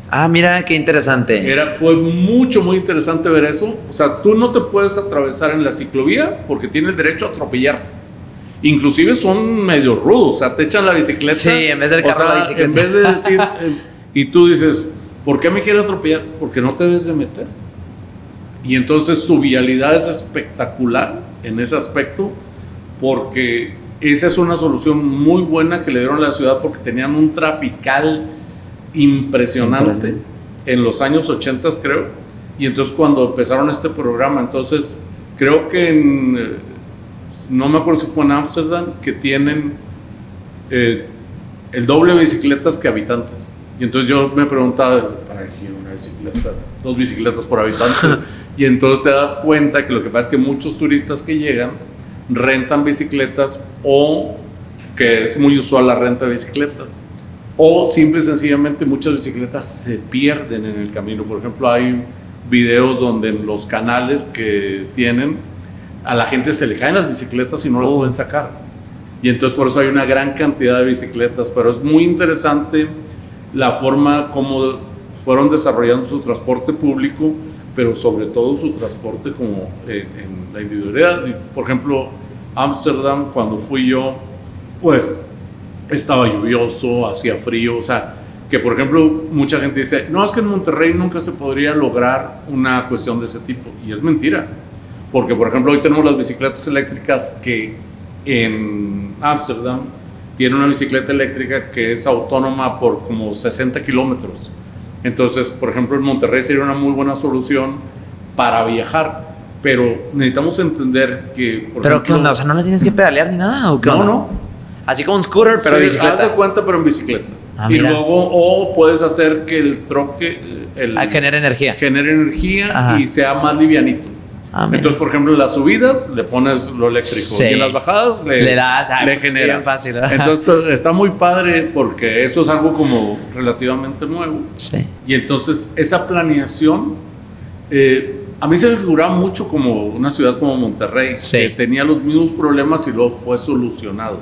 Ah, mira, qué interesante. Fue muy interesante ver eso. O sea, tú no te puedes atravesar en la ciclovía porque tienes el derecho a atropellarte. Inclusive son medio rudos, o sea, te echan la bicicleta. Sí, en vez del carro, la bicicleta. En vez de decir, y tú dices, ¿por qué me quiere atropellar? Porque no te debes de meter. Y entonces su vialidad es espectacular en ese aspecto, porque esa es una solución muy buena que le dieron a la ciudad, porque tenían un trafical impresionante en los años 80, creo. Y entonces cuando empezaron este programa, entonces creo que no me acuerdo si fue en Ámsterdam, que tienen el doble de bicicletas que habitantes. Y entonces yo me preguntaba, ¿para qué una bicicleta? 2 bicicletas por habitante. Y entonces te das cuenta que lo que pasa es que muchos turistas que llegan rentan bicicletas, o que es muy usual la renta de bicicletas, o simple y sencillamente muchas bicicletas se pierden en el camino. Por ejemplo, hay videos donde en los canales que tienen, a la gente se le caen las bicicletas y no las pueden sacar. Y entonces por eso hay una gran cantidad de bicicletas. Pero es muy interesante la forma como fueron desarrollando su transporte público, pero sobre todo su transporte como en la individualidad. Y, por ejemplo, Ámsterdam, cuando fui yo, pues estaba lluvioso, hacía frío. O sea, que por ejemplo mucha gente dice, no, es que en Monterrey nunca se podría lograr una cuestión de ese tipo. Y es mentira. Porque, por ejemplo, hoy tenemos las bicicletas eléctricas, que en Ámsterdam tiene una bicicleta eléctrica que es autónoma por como 60 kilómetros. Entonces, por ejemplo, en Monterrey sería una muy buena solución para viajar. Pero necesitamos entender que, por ¿Pero ejemplo, qué onda? O sea, ¿no la tienes que pedalear ni nada? ¿O qué onda? No. Así como un scooter, pero sí, bicicleta. haz de cuenta, pero en bicicleta. Ah, y mira. luego, o puedes hacer que el troque Genera energía. genere energía. Ajá. Y sea más livianito. Ah, mira. Entonces, por ejemplo, en las subidas le pones lo eléctrico, Sí. y en las bajadas Le das, le pues, generas. sí, fácil. Entonces está muy padre, porque eso es algo como relativamente nuevo. Sí. Y entonces esa planeación, a mí se me figuraba mucho como una ciudad como Monterrey, Sí. que tenía los mismos problemas y luego fue solucionado,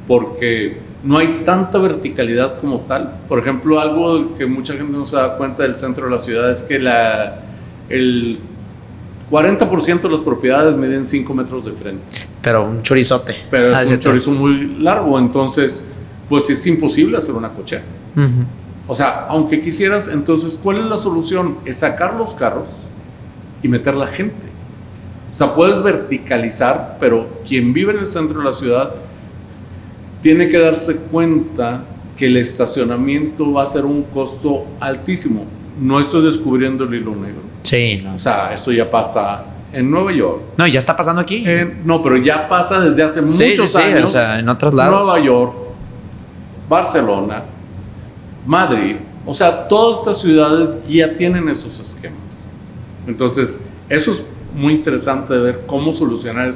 porque no hay tanta verticalidad como tal. Por ejemplo, algo que mucha gente no se da cuenta del centro de la ciudad es que el 40% de las propiedades miden 5 metros de frente. Pero un chorizote. Pero es Así un chorizo muy largo, entonces pues es imposible hacer una cochera. Uh-huh. O sea, aunque quisieras, entonces, ¿cuál es la solución? Es sacar los carros y meter la gente. O sea, puedes verticalizar, pero quien vive en el centro de la ciudad tiene que darse cuenta que el estacionamiento va a ser un costo altísimo. No estoy descubriendo el hilo negro. Sí, no. O sea, esto ya pasa en Nueva York. No, ya está pasando aquí. No, pero ya pasa desde hace muchos años. O sea, en otros lados. Nueva York, Barcelona, Madrid. O sea, todas estas ciudades ya tienen esos esquemas. Entonces, eso es muy interesante de ver cómo solucionar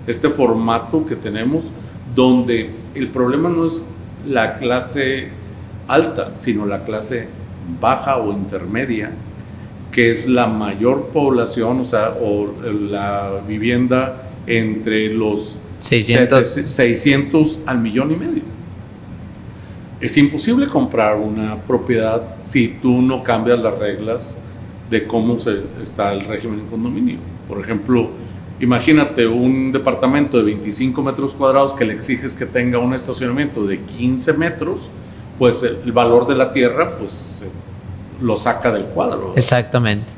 este formato que tenemos, donde el problema no es la clase alta, sino la clase baja o intermedia, que es la mayor población, o la vivienda entre los 600 al 1,5 millones. Es imposible comprar una propiedad si tú no cambias las reglas de cómo está el régimen en condominio. Por ejemplo, imagínate un departamento de 25 metros cuadrados que le exiges que tenga un estacionamiento de 15 metros, pues el valor de la tierra pues lo saca del cuadro. Exactamente.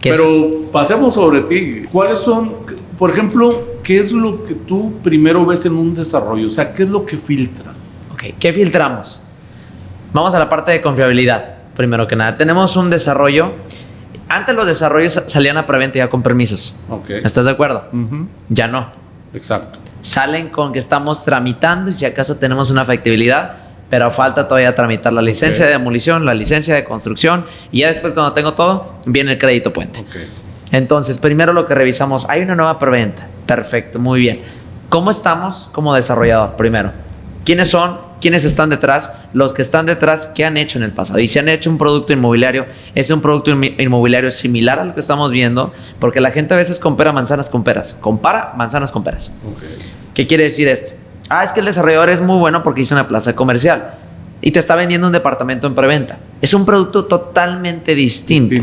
Pero pasemos sobre ti. ¿Cuáles son, por ejemplo, qué es lo que tú primero ves en un desarrollo? O sea, ¿qué es lo que filtras? Ok, ¿qué filtramos? Vamos a la parte de confiabilidad. Primero que nada, tenemos un desarrollo. Antes los desarrollos salían a preventa ya con permisos. Okay. ¿Estás de acuerdo? Uh-huh. Ya no. Exacto. Salen con que estamos tramitando y si acaso tenemos una factibilidad, pero falta todavía tramitar la licencia de demolición, la licencia de construcción y ya después cuando tengo todo, viene el crédito puente. Okay. Entonces, primero lo que revisamos, hay una nueva preventa. Perfecto, muy bien. ¿Cómo estamos como desarrollador? Primero, ¿quiénes son? ¿Quiénes están detrás? Los que están detrás, ¿qué han hecho en el pasado? Y si han hecho un producto inmobiliario, es un producto inmobiliario similar a lo que estamos viendo, porque la gente a veces compara manzanas con peras. Compara manzanas con peras. Okay. ¿Qué quiere decir esto? Es que el desarrollador es muy bueno porque hizo una plaza comercial y te está vendiendo un departamento en preventa. Es un producto totalmente distinto.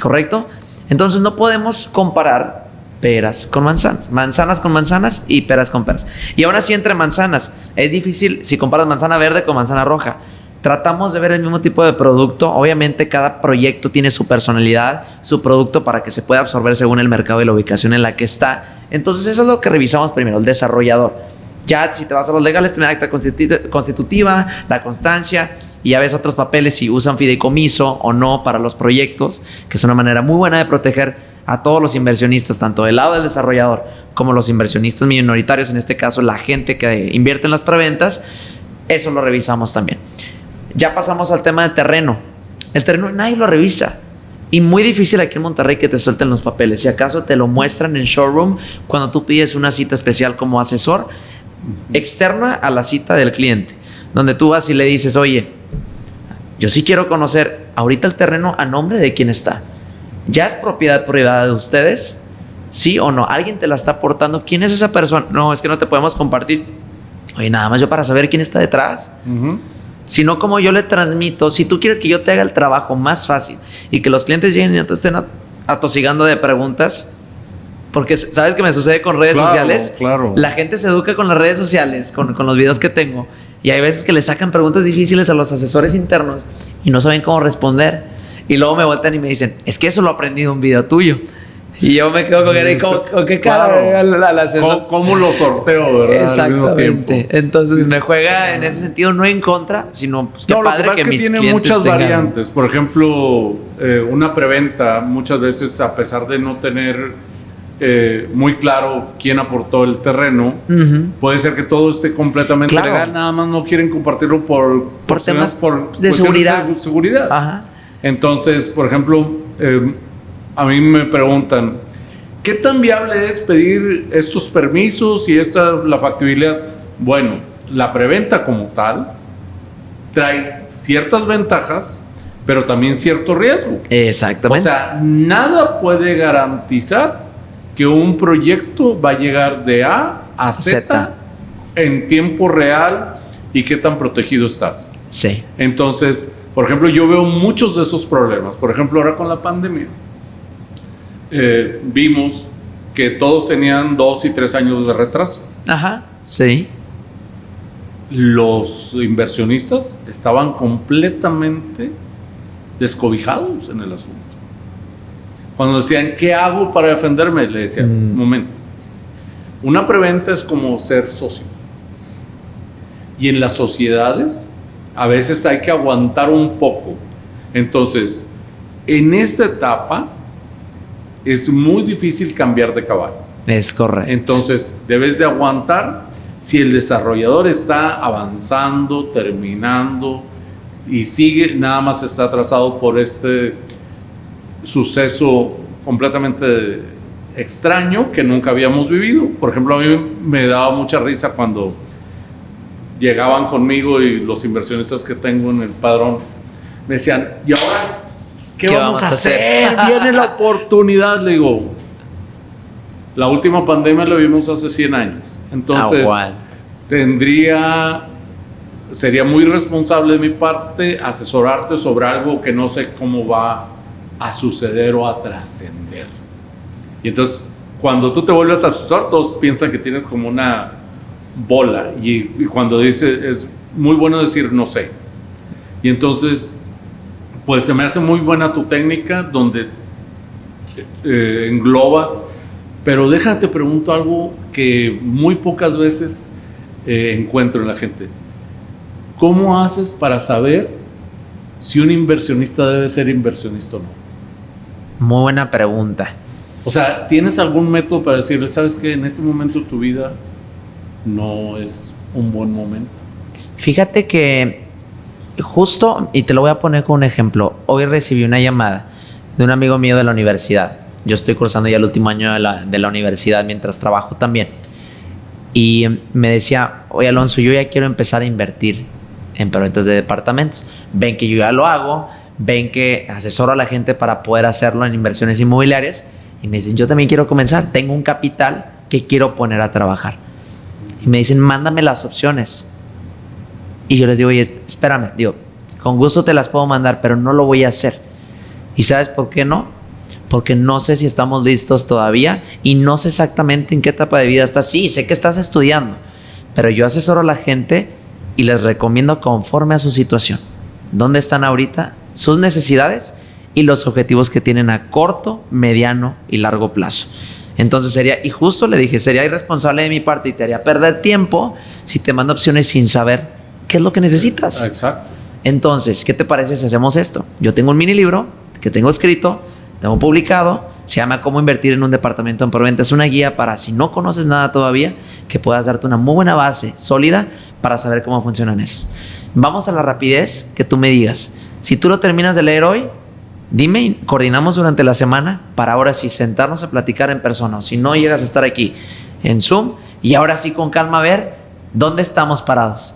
¿Correcto? Entonces no podemos comparar peras con manzanas, manzanas con manzanas y peras con peras. Y aún así entre manzanas es difícil si comparas manzana verde con manzana roja. Tratamos de ver el mismo tipo de producto. Obviamente cada proyecto tiene su personalidad, su producto para que se pueda absorber según el mercado y la ubicación en la que está. Entonces eso es lo que revisamos primero, el desarrollador. Ya si te vas a los legales, te acta constitutiva, la constancia y ya ves otros papeles si usan fideicomiso o no para los proyectos, que es una manera muy buena de proteger a todos los inversionistas, tanto del lado del desarrollador como los inversionistas minoritarios, en este caso la gente que invierte en las preventas. Eso lo revisamos también. Ya pasamos al tema de terreno. El terreno nadie lo revisa. Y muy difícil aquí en Monterrey que te suelten los papeles. Si acaso te lo muestran en showroom cuando tú pides una cita especial como asesor externa a la cita del cliente, donde tú vas y le dices, oye, yo sí quiero conocer ahorita el terreno a nombre de quién está. ¿Ya es propiedad privada de ustedes? ¿Sí o no? ¿Alguien te la está aportando? ¿Quién es esa persona? No, es que no te podemos compartir. Oye, nada más yo para saber quién está detrás. Uh-huh. Si no, como yo le transmito, si tú quieres que yo te haga el trabajo más fácil y que los clientes lleguen y no te estén atosigando de preguntas, porque sabes que me sucede con redes sociales. Claro. La gente se educa con las redes sociales, con los videos que tengo, y hay veces que le sacan preguntas difíciles a los asesores internos y no saben cómo responder. Y luego me voltean y me dicen, es que eso lo aprendí de un video tuyo. Y yo me quedo con qué cara al asesor. ¿Cómo lo sorteo, verdad? Exactamente. Entonces me juega en ese sentido, no en contra, sino pues qué padre que mis tiene clientes muchas tengan variantes. Por ejemplo, una preventa, muchas veces, a pesar de no tener muy claro quién aportó el terreno, uh-huh, puede ser que todo esté completamente legal, nada más no quieren compartirlo por temas de seguridad. Ajá. Entonces, por ejemplo, a mí me preguntan, ¿qué tan viable es pedir estos permisos y la factibilidad? Bueno, la preventa como tal trae ciertas ventajas, pero también cierto riesgo. Exactamente. O sea, nada puede garantizar que un proyecto va a llegar de A a Z en tiempo real y qué tan protegido estás. Sí. Entonces, por ejemplo, yo veo muchos de esos problemas. Por ejemplo, ahora con la pandemia, vimos que todos tenían 2 y 3 años de retraso. Ajá, sí. Los inversionistas estaban completamente descobijados en el asunto. Cuando decían, ¿qué hago para defenderme? Le decía, un momento. Una preventa es como ser socio. Y en las sociedades, a veces hay que aguantar un poco. Entonces, en esta etapa, es muy difícil cambiar de caballo. Es correcto. Entonces, debes de aguantar. Si el desarrollador está avanzando, terminando, y sigue, nada más está atrasado por este suceso completamente extraño que nunca habíamos vivido. Por ejemplo, a mí me daba mucha risa cuando llegaban conmigo y los inversionistas que tengo en el padrón me decían, ¿y ahora qué vamos a hacer? Viene la oportunidad. Le digo, la última pandemia la vimos hace 100 años. Entonces, sería muy responsable de mi parte asesorarte sobre algo que no sé cómo va a suceder o a trascender. Y entonces, cuando tú te vuelves asesor, todos piensan que tienes como una bola. Y cuando dices, es muy bueno decir no sé. Y entonces, pues se me hace muy buena tu técnica donde englobas. Pero déjate, pregunto algo que muy pocas veces encuentro en la gente. ¿Cómo haces para saber si un inversionista debe ser inversionista o no? Muy buena pregunta. O sea, ¿tienes algún método para decirle, sabes que en este momento de tu vida no es un buen momento? Fíjate que justo, y te lo voy a poner con un ejemplo, hoy recibí una llamada de un amigo mío de la universidad. Yo estoy cursando ya el último año de la universidad mientras trabajo también. Y me decía, oye Alonso, yo ya quiero empezar a invertir en proyectos de departamentos. Ven que yo ya lo hago, ven que asesoro a la gente para poder hacerlo en inversiones inmobiliarias. Y me dicen, yo también quiero comenzar, tengo un capital que quiero poner a trabajar. Y me dicen, mándame las opciones. Y yo les digo, oye, espérame, digo, con gusto te las puedo mandar, pero no lo voy a hacer. ¿Y sabes por qué no? Porque no sé si estamos listos todavía y no sé exactamente en qué etapa de vida estás. Sí, sé que estás estudiando, pero yo asesoro a la gente y les recomiendo conforme a su situación. ¿Dónde están ahorita? Sus necesidades y los objetivos que tienen a corto, mediano y largo plazo. Entonces sería, y justo le dije, sería irresponsable de mi parte y te haría perder tiempo si te mando opciones sin saber qué es lo que necesitas. Exacto. Entonces, ¿qué te parece si hacemos esto? Yo tengo un mini libro que tengo escrito, tengo publicado, se llama Cómo invertir en un departamento en preventa. Es una guía para, si no conoces nada todavía, que puedas darte una muy buena base sólida para saber cómo funcionan eso. Vamos a la rapidez, que tú me digas. Si tú lo terminas de leer hoy, dime y coordinamos durante la semana para ahora sí sentarnos a platicar en persona. O si no llegas a estar aquí en Zoom y ahora sí con calma ver dónde estamos parados,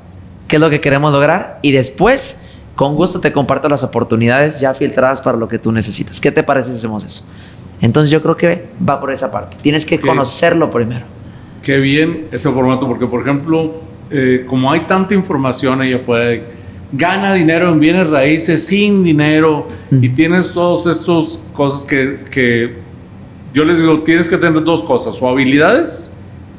qué es lo que queremos lograr y después con gusto te comparto las oportunidades ya filtradas para lo que tú necesitas. ¿Qué te parece si hacemos eso? Entonces yo creo que va por esa parte. Tienes que conocerlo primero. Qué bien ese formato, porque por ejemplo, como hay tanta información ahí afuera, gana dinero en bienes raíces sin dinero y tienes todas estas cosas que yo les digo, tienes que tener dos cosas, o habilidades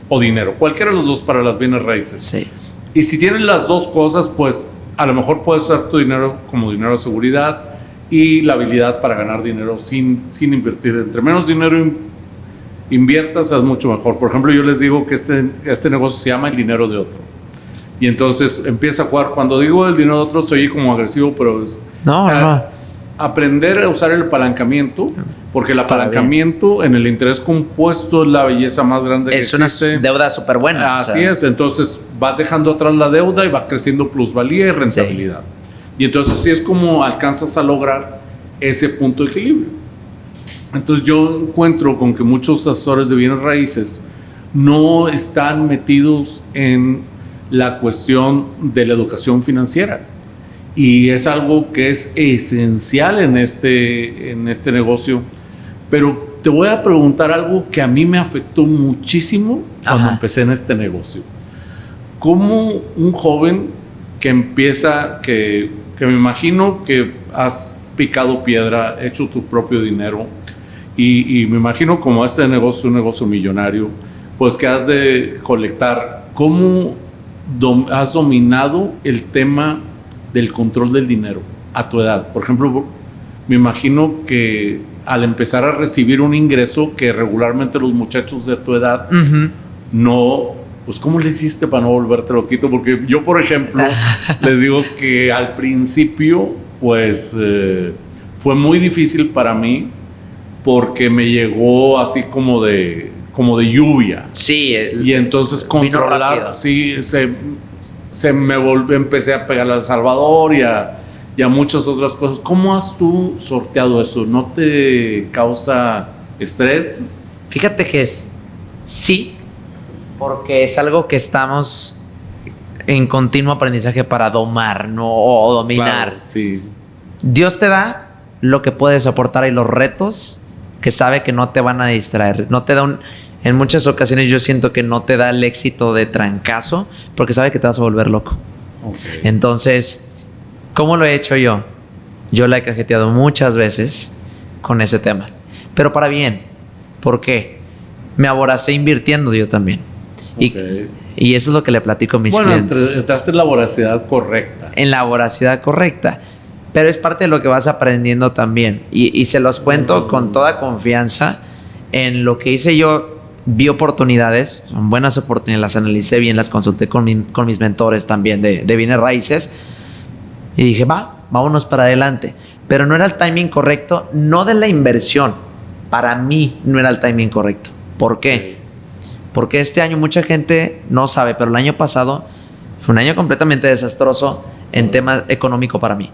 o dinero, cualquiera de los dos para las bienes raíces. Sí. Y si tienes las dos cosas, pues a lo mejor puedes usar tu dinero como dinero de seguridad y la habilidad para ganar dinero sin invertir. Entre menos dinero inviertas, es mucho mejor. Por ejemplo, yo les digo que este negocio se llama el dinero de otro. Y entonces empieza a jugar. Cuando digo el dinero de otro, soy como agresivo, pero es aprender a usar el apalancamiento, porque el apalancamiento en el interés compuesto es la belleza más grande que existe. Es una deuda súper buena. Así es. Entonces vas dejando atrás la deuda y va creciendo plusvalía y rentabilidad. Sí. Y entonces así es como alcanzas a lograr ese punto de equilibrio. Entonces yo encuentro con que muchos asesores de bienes raíces no están metidos en la cuestión de la educación financiera. Y es algo que es esencial en este negocio. Pero te voy a preguntar algo que a mí me afectó muchísimo cuando empecé en este negocio. ¿Cómo un joven que empieza, que me imagino que has picado piedra, hecho tu propio dinero, y me imagino como este negocio es un negocio millonario, pues que has de colectar, ¿cómo has dominado el tema del control del dinero a tu edad? Por ejemplo, me imagino que al empezar a recibir un ingreso que regularmente los muchachos de tu edad no, pues ¿cómo le hiciste para no volverte loquito? Porque yo, por ejemplo, les digo que al principio pues fue muy difícil para mí porque me llegó así como de lluvia. Sí. Y entonces controlar, sí, empecé a pegar a El Salvador y a muchas otras cosas. ¿Cómo has tú sorteado eso? ¿No te causa estrés Fíjate que sí, porque es algo que estamos en continuo aprendizaje para domar, ¿no? O dominar. Claro, sí. Dios te da lo que puedes soportar y los retos que sabe que no te van a distraer. No te da en muchas ocasiones yo siento que no te da el éxito de trancazo porque sabe que te vas a volver loco. Okay. Entonces, ¿cómo lo he hecho yo? Yo la he cajeteado muchas veces con ese tema. Pero para bien. ¿Por qué? Me aboracé invirtiendo yo también. Okay. Y eso es lo que le platico a mis clientes. Bueno, entraste en la voracidad correcta. En la voracidad correcta. Pero es parte de lo que vas aprendiendo también. Y se los cuento con toda confianza. En lo que hice yo, vi oportunidades, son buenas oportunidades, las analicé bien, las consulté con mis mentores también de bienes raíces. Y dije, vámonos para adelante. Pero no era el timing correcto, no de la inversión. Para mí no era el timing correcto. ¿Por qué? Porque este año mucha gente no sabe, pero el año pasado fue un año completamente desastroso en tema económico para mí.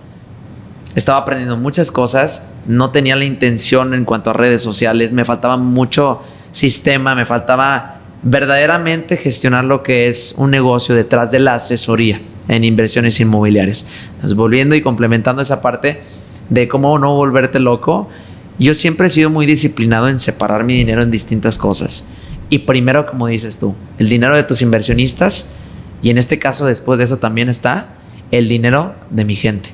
Estaba aprendiendo muchas cosas, no tenía la intención en cuanto a redes sociales, me faltaba mucho sistema, me faltaba verdaderamente gestionar lo que es un negocio detrás de la asesoría en inversiones inmobiliarias. Entonces, volviendo y complementando esa parte de cómo no volverte loco, yo siempre he sido muy disciplinado en separar mi dinero en distintas cosas. Y primero, como dices tú, el dinero de tus inversionistas, y en este caso después de eso también está el dinero de mi gente,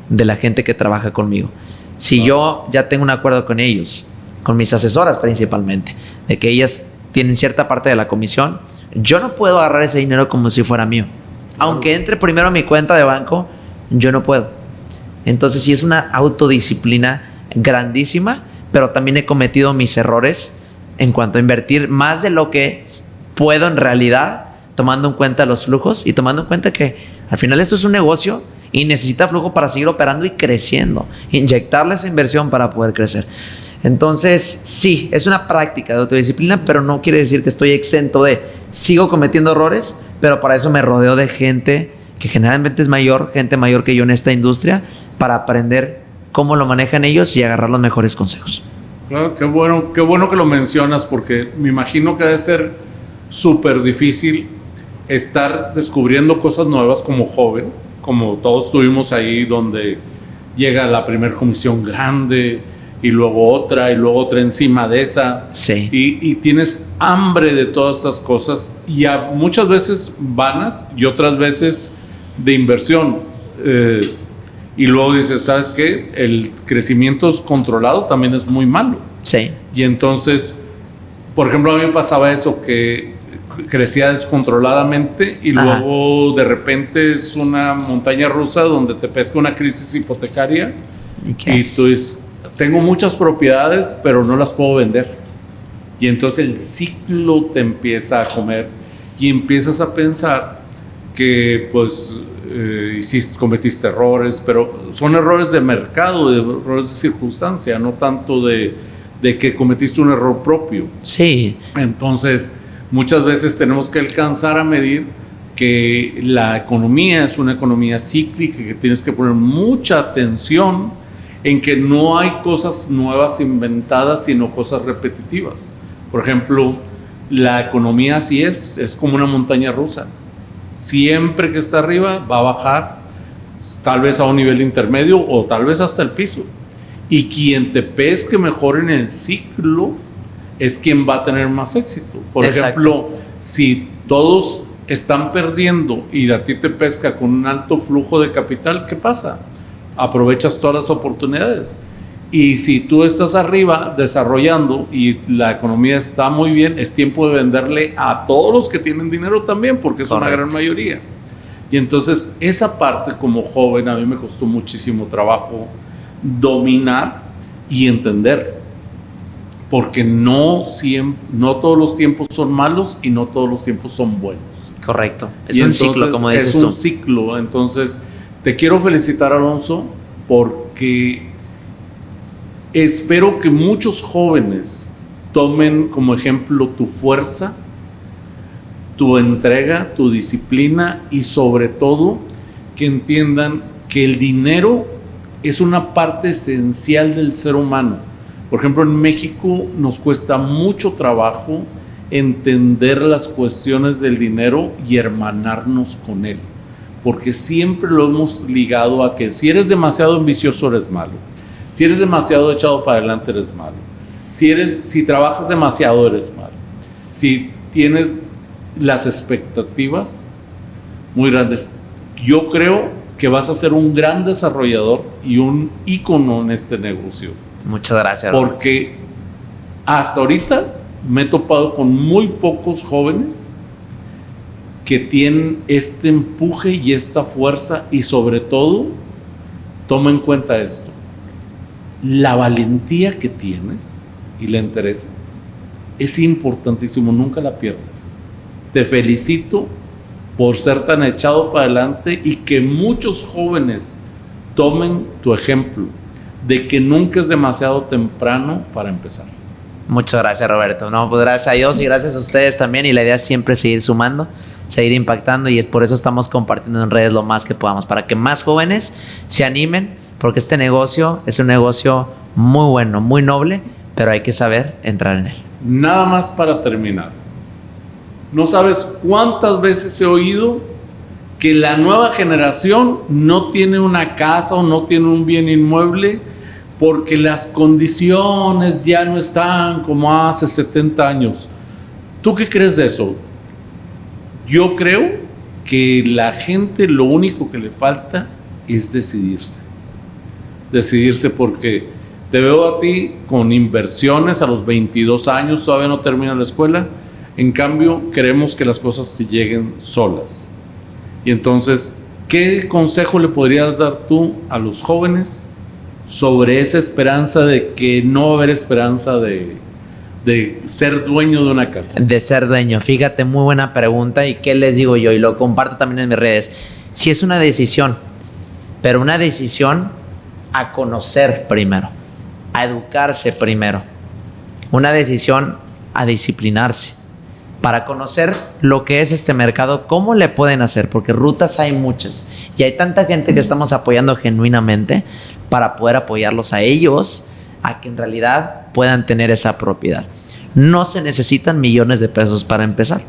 de la gente que trabaja conmigo. Si yo ya tengo un acuerdo con ellos, con mis asesoras principalmente, de que ellas tienen cierta parte de la comisión, yo no puedo agarrar ese dinero como si fuera mío. Aunque entre primero a mi cuenta de banco, yo no puedo. Entonces sí es una autodisciplina grandísima, pero también he cometido mis errores en cuanto a invertir más de lo que puedo en realidad, tomando en cuenta los flujos y tomando en cuenta que al final esto es un negocio y necesita flujo para seguir operando y creciendo, inyectarle esa inversión para poder crecer. Entonces sí, es una práctica de autodisciplina, pero no quiere decir que estoy exento de, sigo cometiendo errores, pero para eso me rodeo de gente que generalmente es mayor, gente mayor que yo en esta industria, para aprender cómo lo manejan ellos y agarrar los mejores consejos. Claro, qué bueno que lo mencionas, porque me imagino que debe ser súper difícil estar descubriendo cosas nuevas como joven, como todos tuvimos ahí, donde llega la primera comisión grande y luego otra encima de esa. Sí. Y tienes hambre de todas estas cosas, y muchas veces vanas y otras veces de inversión. Y luego dices, ¿sabes qué? El crecimiento controlado también es muy malo. Sí. Y entonces, por ejemplo, a mí me pasaba eso, que crecía descontroladamente y luego de repente es una montaña rusa donde te pesca una crisis hipotecaria y tú dices, tengo muchas propiedades, pero no las puedo vender. Y entonces el ciclo te empieza a comer y empiezas a pensar que pues cometiste errores, pero son errores de mercado, errores de circunstancia, no tanto de que cometiste un error propio. Sí. Entonces, muchas veces tenemos que alcanzar a medir que la economía es una economía cíclica, que tienes que poner mucha atención en que no hay cosas nuevas inventadas, sino cosas repetitivas. Por ejemplo, la economía así es como una montaña rusa. Siempre que está arriba va a bajar, tal vez a un nivel intermedio o tal vez hasta el piso. Y quien te pesque mejor en el ciclo es quien va a tener más éxito. Por ejemplo, si todos están perdiendo y a ti te pesca con un alto flujo de capital, ¿qué pasa? Aprovechas todas las oportunidades. Y si tú estás arriba desarrollando y la economía está muy bien, es tiempo de venderle a todos los que tienen dinero también, porque es una gran mayoría. Y entonces esa parte, como joven, a mí me costó muchísimo trabajo dominar y entender, porque no todos los tiempos son malos y no todos los tiempos son buenos. Correcto. Es un ciclo, como dices tú. Es un ciclo. Entonces, te quiero felicitar, Alonso, porque espero que muchos jóvenes tomen como ejemplo tu fuerza, tu entrega, tu disciplina y sobre todo que entiendan que el dinero es una parte esencial del ser humano. Por ejemplo, en México nos cuesta mucho trabajo entender las cuestiones del dinero y hermanarnos con él, porque siempre lo hemos ligado a que si eres demasiado ambicioso eres malo, si eres demasiado echado para adelante eres malo, si trabajas demasiado eres malo, si tienes las expectativas muy grandes. Yo creo que vas a ser un gran desarrollador y un ícono en este negocio. Muchas gracias. Porque hasta ahorita me he topado con muy pocos jóvenes que tienen este empuje y esta fuerza, y sobre todo, toma en cuenta esto, la valentía que tienes y la interés es importantísimo, nunca la pierdas. Te felicito por ser tan echado para adelante y que muchos jóvenes tomen tu ejemplo de que nunca es demasiado temprano para empezar. Muchas gracias, Roberto. No, pues gracias a Dios y gracias a ustedes también, y la idea es siempre seguir sumando, seguir impactando, y es por eso estamos compartiendo en redes lo más que podamos, para que más jóvenes se animen, porque este negocio es un negocio muy bueno, muy noble, pero hay que saber entrar en él. Nada más para terminar. No sabes cuántas veces he oído que la nueva generación no tiene una casa o no tiene un bien inmueble porque las condiciones ya no están como hace 70 años. ¿Tú qué crees de eso? Yo creo que la gente lo único que le falta es decidirse. Decidirse, porque te veo a ti con inversiones a los 22 años, todavía no terminas la escuela. En cambio, queremos que las cosas se lleguen solas. Y entonces, ¿qué consejo le podrías dar tú a los jóvenes sobre esa esperanza de que no va a haber esperanza de ser dueño de una casa? De ser dueño. Fíjate, muy buena pregunta. ¿Y qué les digo yo? Y lo comparto también en mis redes. Si es una decisión, pero una decisión a conocer primero, a educarse primero. Una decisión a disciplinarse, para conocer lo que es este mercado, cómo le pueden hacer, porque rutas hay muchas y hay tanta gente que estamos apoyando genuinamente para poder apoyarlos a ellos, a que en realidad puedan tener esa propiedad. No se necesitan millones de pesos para empezar,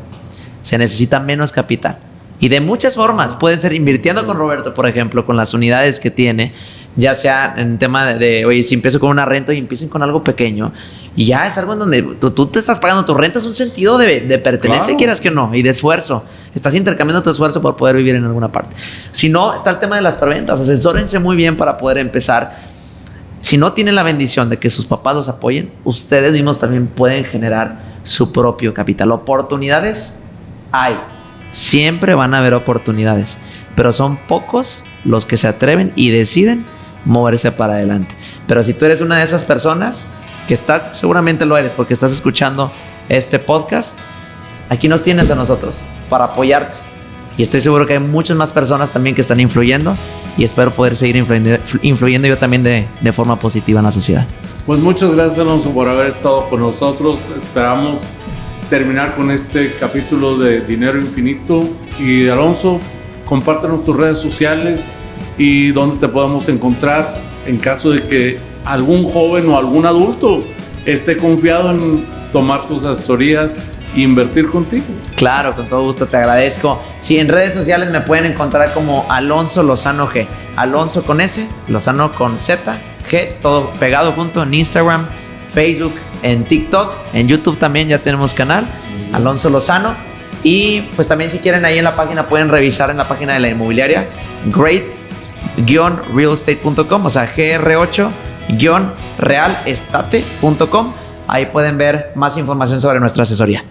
se necesita menos capital. Y de muchas formas, puede ser invirtiendo con Roberto, por ejemplo, con las unidades que tiene, ya sea en tema de oye, si empiezo con una renta y empiecen con algo pequeño, y ya es algo en donde tú te estás pagando tu renta, es un sentido de pertenencia, claro, quieras que no, y de esfuerzo. Estás intercambiando tu esfuerzo por poder vivir en alguna parte. Si no, está el tema de las preventas. Asesórense muy bien para poder empezar. Si no tienen la bendición de que sus papás los apoyen, ustedes mismos también pueden generar su propio capital. Oportunidades hay. Siempre van a haber oportunidades, pero son pocos los que se atreven y deciden moverse para adelante. Pero si tú eres una de esas personas, que estás, seguramente lo eres porque estás escuchando este podcast, aquí nos tienes a nosotros para apoyarte. Y estoy seguro que hay muchas más personas también que están influyendo, y espero poder seguir influyendo yo también de forma positiva en la sociedad. Pues muchas gracias, Alonso, por haber estado con nosotros. Esperamos terminar con este capítulo de Dinero Infinito. Y Alonso, compártenos tus redes sociales y dónde te podemos encontrar en caso de que algún joven o algún adulto esté confiado en tomar tus asesorías e invertir contigo. Claro, con todo gusto, te agradezco. Sí, en redes sociales me pueden encontrar como Alonso Lozano G. Alonso con S, Lozano con Z, G, todo pegado junto, en Instagram, Facebook, en TikTok, en YouTube también ya tenemos canal, Alonso Lozano. Y pues también si quieren ahí en la página pueden revisar en la página de la inmobiliaria great-realestate.com, o sea gr8-realestate.com. Ahí pueden ver más información sobre nuestra asesoría.